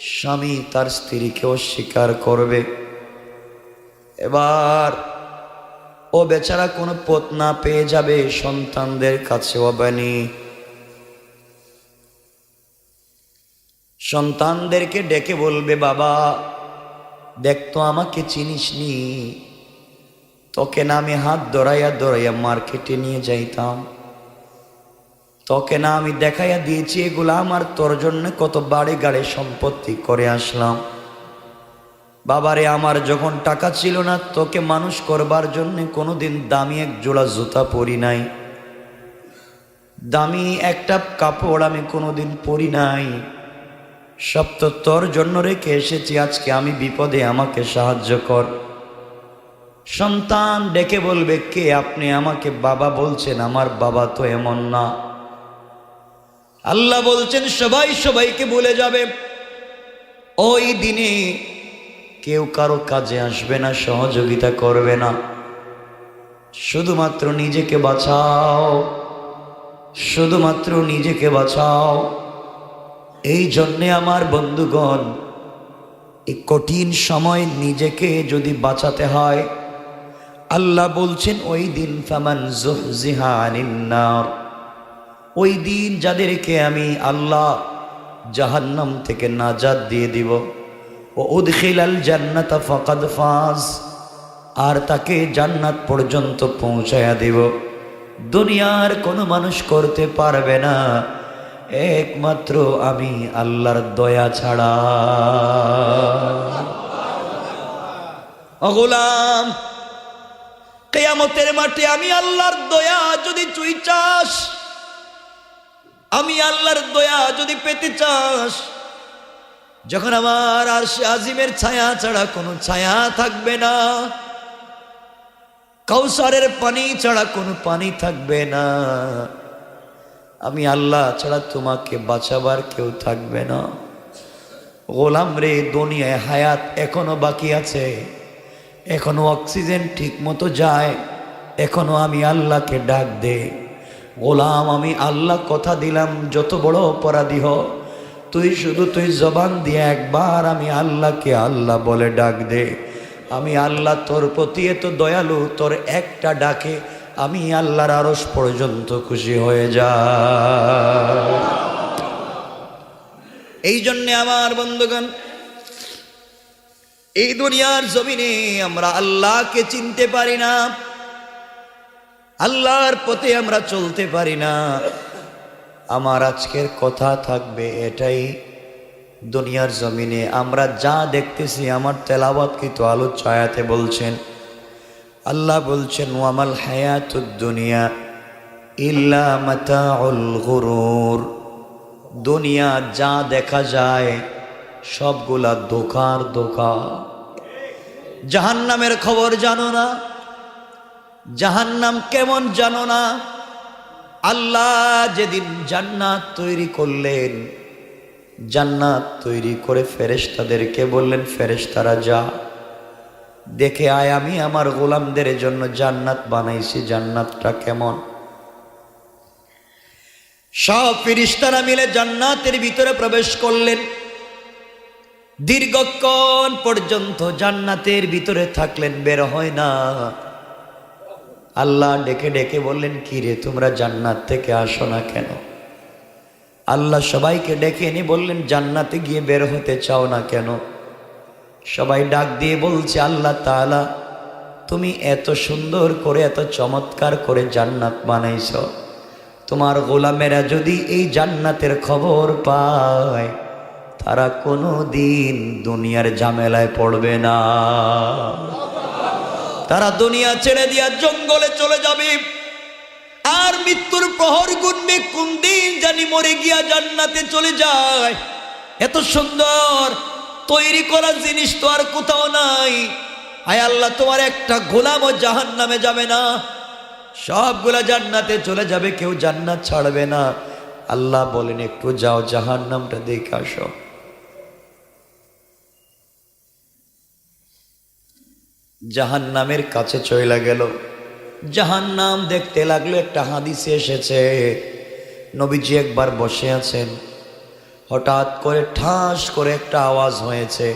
স্বামী তার স্ত্রীকে অস্বীকার করবে। এবার ও বেচারা কোনো পথ না পেয়ে যাবে, সন্তানদের কাছে অবানি সন্তানদেরকে ডেকে বলবে, বাবা দেখতো আমাকে চিনিসনি, তোকে না আমি হাত ধরাইয়া ধরাইয়া মার্কেটে নিয়ে যাইতাম, তোকে না আমি দেখাইয়া দিয়েছি এগুলা আমার তোর জন্য কত বাড়ি গাড়ি সম্পত্তি করে আসলাম। বাবারে আমার যখন টাকা ছিল না, তোকে মানুষ করবার জন্য কোনোদিন দামি এক জোড়া জুতা পরি নাই, দামি একটা কাপড় আমি কোনোদিন পরি নাই, সব তো তোর জন্য রেখে এসেছি, আজকে আমি বিপদে আমাকে সাহায্য কর। সন্তান ডেকে বলবে, কে আপনি আমাকে বাবা বলছেন? আমার বাবা তো এমন না। আল্লাহ বলছেন সবাই সবাইকে বলে যাবে, ওই দিনে কেউ কারো কাজে আসবে না, সহযোগিতা করবে না, শুধুমাত্র নিজেকে বাঁচাও, শুধুমাত্র নিজেকে বাঁচাও। এই জন্যে আমার বন্ধুগণ, এই কঠিন সময় নিজেকে যদি বাঁচাতে হয়, আল্লাহ বলছেন ওই দিন ফামান যুহজিহা আনিন নার, ওই দিন যাদেরকে আমি আল্লাহ জাহান্নাম থেকে নাজাত দিয়ে দিব, ও উদখিলাল জান্নাতা ফাকাদ ফাজ, আর তাকে জান্নাত পর্যন্ত পৌঁছায়া দিব। দুনিয়ার কোনো মানুষ করতে পারবে না, একমাত্র আমি আল্লাহর দয়া ছাড়া। ও গোলাম, কিয়ামতের মাঠে আমি আল্লাহর দয়া যদি তুই চাস, আমি আল্লাহর দয়া যদি পেতে চাস, যখন আমার আরশে আজিমের ছায়া ছাড়া কোনো ছায়া থাকবে না, কাউসারের পানি ছাড়া কোনো পানি থাকবে না, আমি আল্লাহ ছাড়া তোমাকে বাঁচাবার কেউ থাকবে না। গোলাম রে, দুনিয়ায় হায়াত এখনো বাকি আছে, এখনো অক্সিজেন ঠিক মতো যায়, এখনো আমি আল্লাহকে ডাক দে। গোলাম, আমি আল্লাহ কথা দিলাম, যত বড় অপরাধী হ তুই, শুধু তুই জবান দিয়ে একবার আমি আল্লাহকে আল্লাহ বলে ডাক দে। আমি আল্লাহ তোর প্রতি এত দয়ালু, তোর একটা ডাকে আমি আল্লাহর আরশ পর্যন্ত খুশি হয়ে যা। এই জন্যে আমার বন্ধুগণ, এই দুনিয়ার জমিনে আমরা আল্লাহকে চিনতে পারি না, আল্লাহর পথে আমরা চলতে পারি না। আমার আজকের কথা থাকবে এটাই, দুনিয়ার জমিনে আমরা যা দেখতেছি, আমার তেলাওয়াতকৃত আলোচ্য আয়াতে বলছেন, আল্লাহ বলছেন ওয়ামাল হায়াতুদ দুনিয়া ইল্লা মাতাউল গুরুর, দুনিয়া যা দেখা যায় সবগুলা ধোঁকার ধোঁকা। জাহান্নামের খবর জানো না? জাহান্নাম কেমন জানো না? আল্লাহ যেদিন জান্নাত তৈরি করলেন, জান্নাত তৈরি করে ফেরেশতাদেরকে বললেন, ফেরেশতারা যা দেখে আয়, আমি আমার গোলামদের জন্য জান্নাত বানাইছি, জান্নাতটা কেমন। সব ফেরেশতারা মিলে জান্নাতের ভিতরে প্রবেশ করলেন। দীর্ঘক্ষণ পর্যন্ত জান্নাতের ভিতরে থাকলেন, বের হয় না। আল্লাহ ডেকে ডেকে বললেন, কি রে তোমরা জান্নাত থেকে আসো না কেন? আল্লাহ সবাইকে ডেকে এনে বললেন, জান্নাতে গিয়ে বের হতে চাও না কেন? সবাই ডাক দিয়ে বলছে, আল্লাহ তাআলা তুমি এত সুন্দর করে, এত চমৎকার করে জান্নাত বানাইছ, তোমার গোলামেরা যদি এই জান্নাতের খবর পায়, তারা কোনো দিন দুনিয়ার ঝামেলায় পড়বে না, তারা দুনিয়া ছেড়ে দিয়া জঙ্গলে চলে যাবে, আর মৃত্যুর প্রহর গুনবে, কোন দিন জানি মরে গিয়া জান্নাতে চলে যায়। এত সুন্দর তৈরি করা জিনিস তো আর কোথাও নাই। আয় আল্লাহ, তোমার একটা গোলামও জাহান্নামে যাবে না, সবগুলা জান্নাতে চলে যাবে, কেউ জান্নাত ছাড়বে না। আল্লাহ বলেন, একটু যাও জাহান্নামটা দেখে আসো। জাহান্নামের কাছে চলে গেল, জাহান্নাম দেখতে লাগলো। একটা হাদিসে এসেছে, নবীজি একবার বসে আছেন, হঠাৎ করে ঠাস করে একটা আওয়াজ হয়েছে।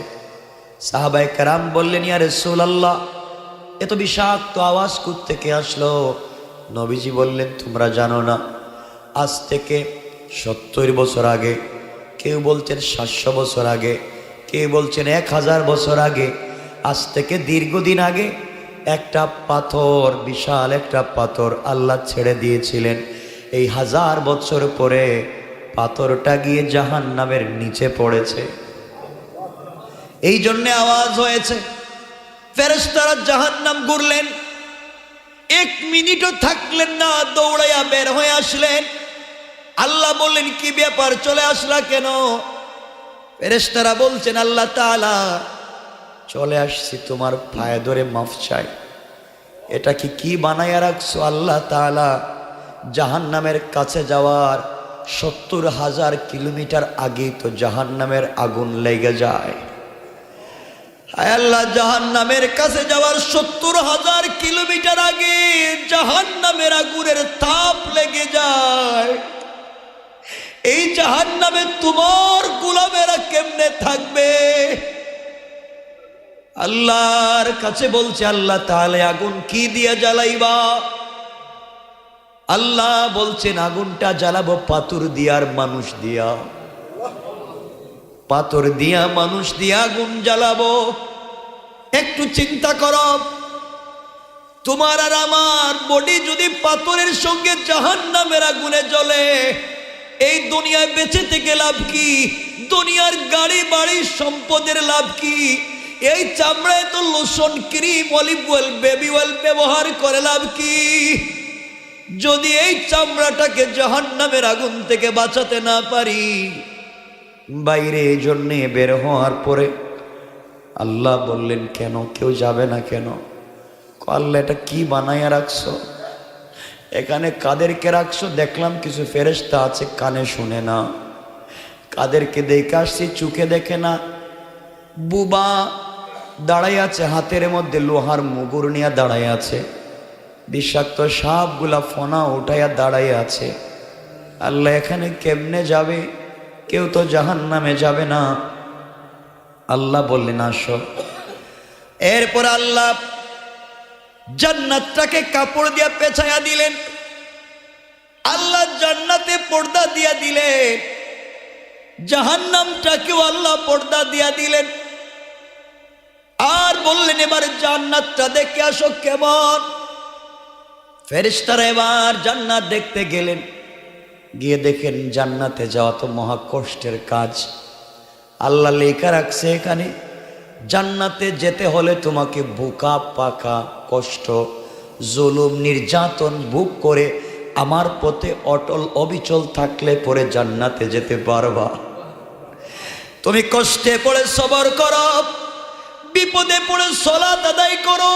সাহাবায়ে কেরাম বললেন, ইয়া রাসূলুল্লাহ, এত বিষাক্ত আওয়াজ কোত্থেকে আসলো? নবীজি বললেন, তোমরা জানো না, আজ থেকে 70 বছর আগে, কেউ বলছেন 700 বছর আগে, কেউ বলছেন 1000 বছর আগে, আজ থেকে দীর্ঘদিন আগে একটা পাথর, বিশাল একটা পাথর আল্লাহ ছেড়ে দিয়েছিলেন। এই 1000 বছর পরে পাথরটা গিয়ে জাহান্নামের নিচে পড়েছে, এই জন্যে আওয়াজ হয়েছে। ফেরেশতারা জাহান্নাম ঘুরলেন, 1 মিনিটও থাকলেন না, দৌড়াইয়া বের হয়ে আসলেন। আল্লাহ বললেন, কি ব্যাপার, চলে আসলা কেন? ফেরেশতারা বলছেন, আল্লাহ তাআলা, চলে আসছি তোমার পায়ে ধরে মাফ চাই। এটা কি বানাইয়া রাখছো আল্লাহ তাআলা? জাহান্নামের কাছে যাওয়ার 70,000 কিলোমিটার আগেই তো জাহান্নামের আগুন লেগে যায়। হায় আল্লাহ, জাহান্নামের কাছে যাওয়ার 70,000 কিলোমিটার আগে জাহান্নামের আগুনের তাপ লেগে যায়। এই জাহান্নামে তোমার গোলামেরা কেমনে থাকবে? আল্লাহর কাছে বলছে, আল্লাহ তাহলে আগুন কি দিয়ে জ্বালাইবা? আল্লাহ বলছেন, আগুনটা জ্বালাবো পাথর দিয়া আর মানুষ দিয়া। পাথর দিয়া মানুষ দিয়া আগুন জ্বালাবো। একটু চিন্তা করো, তোমার আর আমার বডি যদি পাথরের সঙ্গে জাহান্নামের আগুনে জ্বলে, এই দুনিয়ায় বেঁচে থেকে লাভ কি? দুনিয়ার গাড়ি বাড়ি সম্পদের লাভ কি? এই চামড়ায় তো lotion, cream, olive oil, baby oil ব্যবহার করে লাভ কি? যদি এই চামড়াটাকে জাহান্নামের আগুন থেকে বাঁচাতে না পারি, বাইরে এই জন্যে বের হওয়ার পরে আল্লাহ বললেন, কেন কেউ যাবে না কেন? আল্লাহ, এটা কি বানাইয়া রাখছো? এখানে কাদেরকে রাখছো? দেখলাম কিছু ফেরেশতা আছে, কানে শুনে না। কাদেরকে দেখে আসছি, চোখে দেখে না। বুবা দাঁড়াই আছে, হাতের মধ্যে লোহার মুগুর নিয়ে দাঁড়াই আছে, বিষাক্ত সাপগুলা ফোনা উঠাইয়া দাঁড়াই আছে। আল্লাহ, এখানে কেমনে যাবে? কেউ তো জাহান্নামে যাবে না। আল্লাহ বললেন, আসো। এরপর আল্লাহ জান্নাতটাকে কাপড় দিয়া পেঁচাইয়া দিলেন। আল্লাহ জান্নাতে পর্দা দিয়া দিলেন, জাহান্নামটাকেও আল্লাহ পর্দা দিয়া দিলেন। আর বললেন, এবার জান্নাতটা দেখে আসো কেমন। ফেরেশতারা এবার জান্নাত দেখতে গেলেন। গিয়ে দেখেন, জান্নাতে যাওয়া তো মহা কষ্টের কাজ। আল্লাহ লেখা রাখছে এখানে, জান্নাতে যেতে হলে তোমাকে বুকা পাকা কষ্ট, জুলুম, নির্যাতন ভোগ করে আমার পথে অটল অবিচল থাকলে পরে জান্নাতে যেতে পারবা। তুমি কষ্টে পড়ে সবর করো, বিপদে পড়ে সালাত আদায় করো,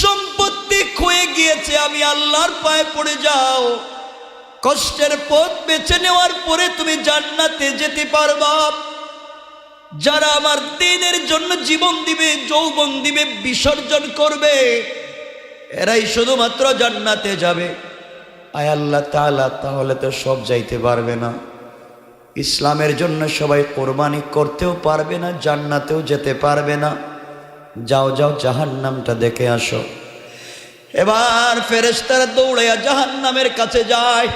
সম্পত্তি ক্ষয়ে গিয়েছে আমি আল্লাহর পায়ে পড়ে যাও, কষ্টের পথ বেছে নেওয়ার পরে তুমি জান্নাতে যেতে পারবা। যারা আমার দ্বীনের জন্য জীবন দিবে, যৌবন দিবে, বিসর্জন করবে, এরাই শুধুমাত্র জান্নাতে যাবে। আয় আল্লাহ তাআলা, তাহলে তো সব যাইতে পারবে না। ইসলামের জন্য সবাই কোরবানি করতেও পারবে না, জান্নাতেও যেতে পারবে না। যাও যাও, জাহান্নামটা দেখে আসো। এবার ফেরেশতারা দৌড়াইয়া জাহান্নামের কাছে যায়।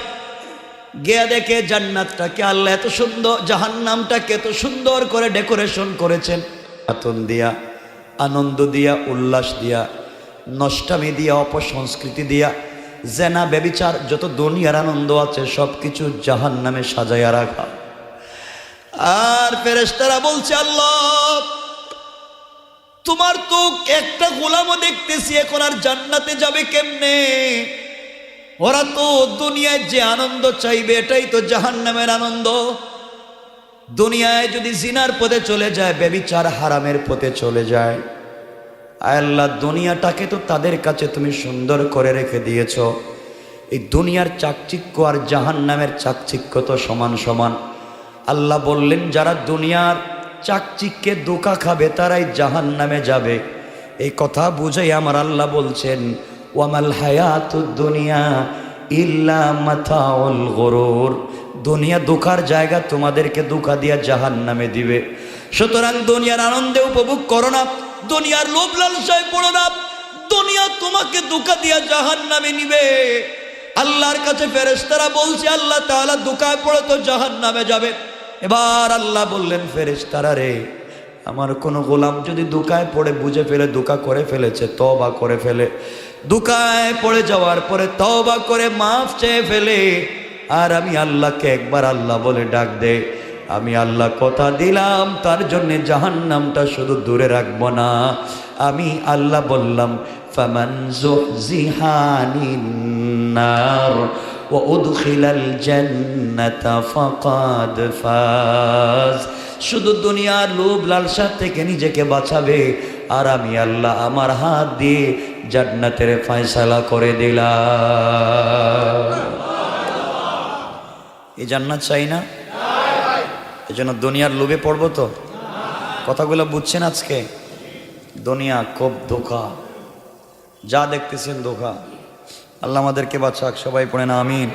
গিয়ে দেখে জান্নাতটাকে আল্লাহ এত সুন্দর, জাহান্নামটাকে এত সুন্দর করে ডেকোরেশন করেছেন। আতন দিয়া, আনন্দ দিয়া, উল্লাস দিয়া, নষ্টামি দিয়া, অপসংস্কৃতি দিয়া, জেনা, ব্যভিচার, যত দুনিয়ার আনন্দ আছে সব কিছু জাহান্নামে সাজাইয়া রাখা। আর ফেরেশতারা বলছে, আল্লাহ, তোমার তো একটা গোলামও দেখতেছি, এখন আর জান্নাতে যাবে কেমনে? ওরা তো দুনিয়ায় যে আনন্দ চাইবে এটাই তো জাহান্নামের আনন্দ। দুনিয়ায় যদি জিনার পথে চলে যায়, ব্যভিচার হারামের পথে চলে যায়, আয় আল্লাহ, দুনিয়াটাকে তো তাদের কাছে তুমি সুন্দর করে রেখে দিয়েছ। এই দুনিয়ার চাকচিক্য আর জাহান্নামের চাকচিক্য তো সমান সমান। আল্লাহ বললেন, যারা দুনিয়ার চাকচিক্যে ধোঁকা খাবে তারাই জাহান্নামে যাবে। এই কথা বুঝাই আমার আল্লাহ বলছেন, ওয়ামাল হায়াতুদ দুনিয়া ইল্লা মাতাউল গুরুর। দুনিয়া দুঃখার জায়গা, তোমাদেরকে দুঃখা দিয়া জাহান্নামে দিবে। সুতরাং দুনিয়ার আনন্দে উপভোগ করো না, দুনিয়ার লোভ লালসায় পড়ো না। দুনিয়া তোমাকে দুঃখা দিয়া জাহান্নামে নিবে। আল্লাহর কাছে ফেরেশতারা বলছে, আল্লাহ তাআলা দুঃখায় পড়ে তো জাহান্নামে যাবে। এবার আল্লাহ বললেন, ফেরেশতারা রে, আমার কোনো গোলাম যদি দুঃখায় পড়ে বুঝে ফেলে দুঃখা করে ফেলেছে, তওবা করে ফেলে, দুঃখায় পড়ে যাওয়ার পরে তওবা করে মাফ চেয়ে ফেলে, আর আমি আল্লাহকে একবার আল্লাহ বলে ডাক দে, আমি আল্লাহ কথা দিলাম তার জন্য জাহান্নামটা শুধু দূরে রাখবো না। আমি আল্লাহ বললাম, ফামান যুহজিহা আনিন নার ওয়া উদখিলাল জান্নাতা ফাকাদ ফাজ। শুধু দুনিয়ার লোভ লালসা থেকে নিজেকে বাঁচাবে, আর আমি আল্লাহ আমার হাত দিয়ে জান্নাতের ফয়সালা করে দিলাম। এই জান্নাত চাই না, এজন্য দুনিয়ার লোভে পড়বো তো? কথাগুলো বুঝছেন আজকে? দুনিয়া খুব ধোঁকা, যা দেখতেছেন ধোঁকা। আল্লাহ আমাদেরকে বাঁচাক, সবাই পড়েন আমিন।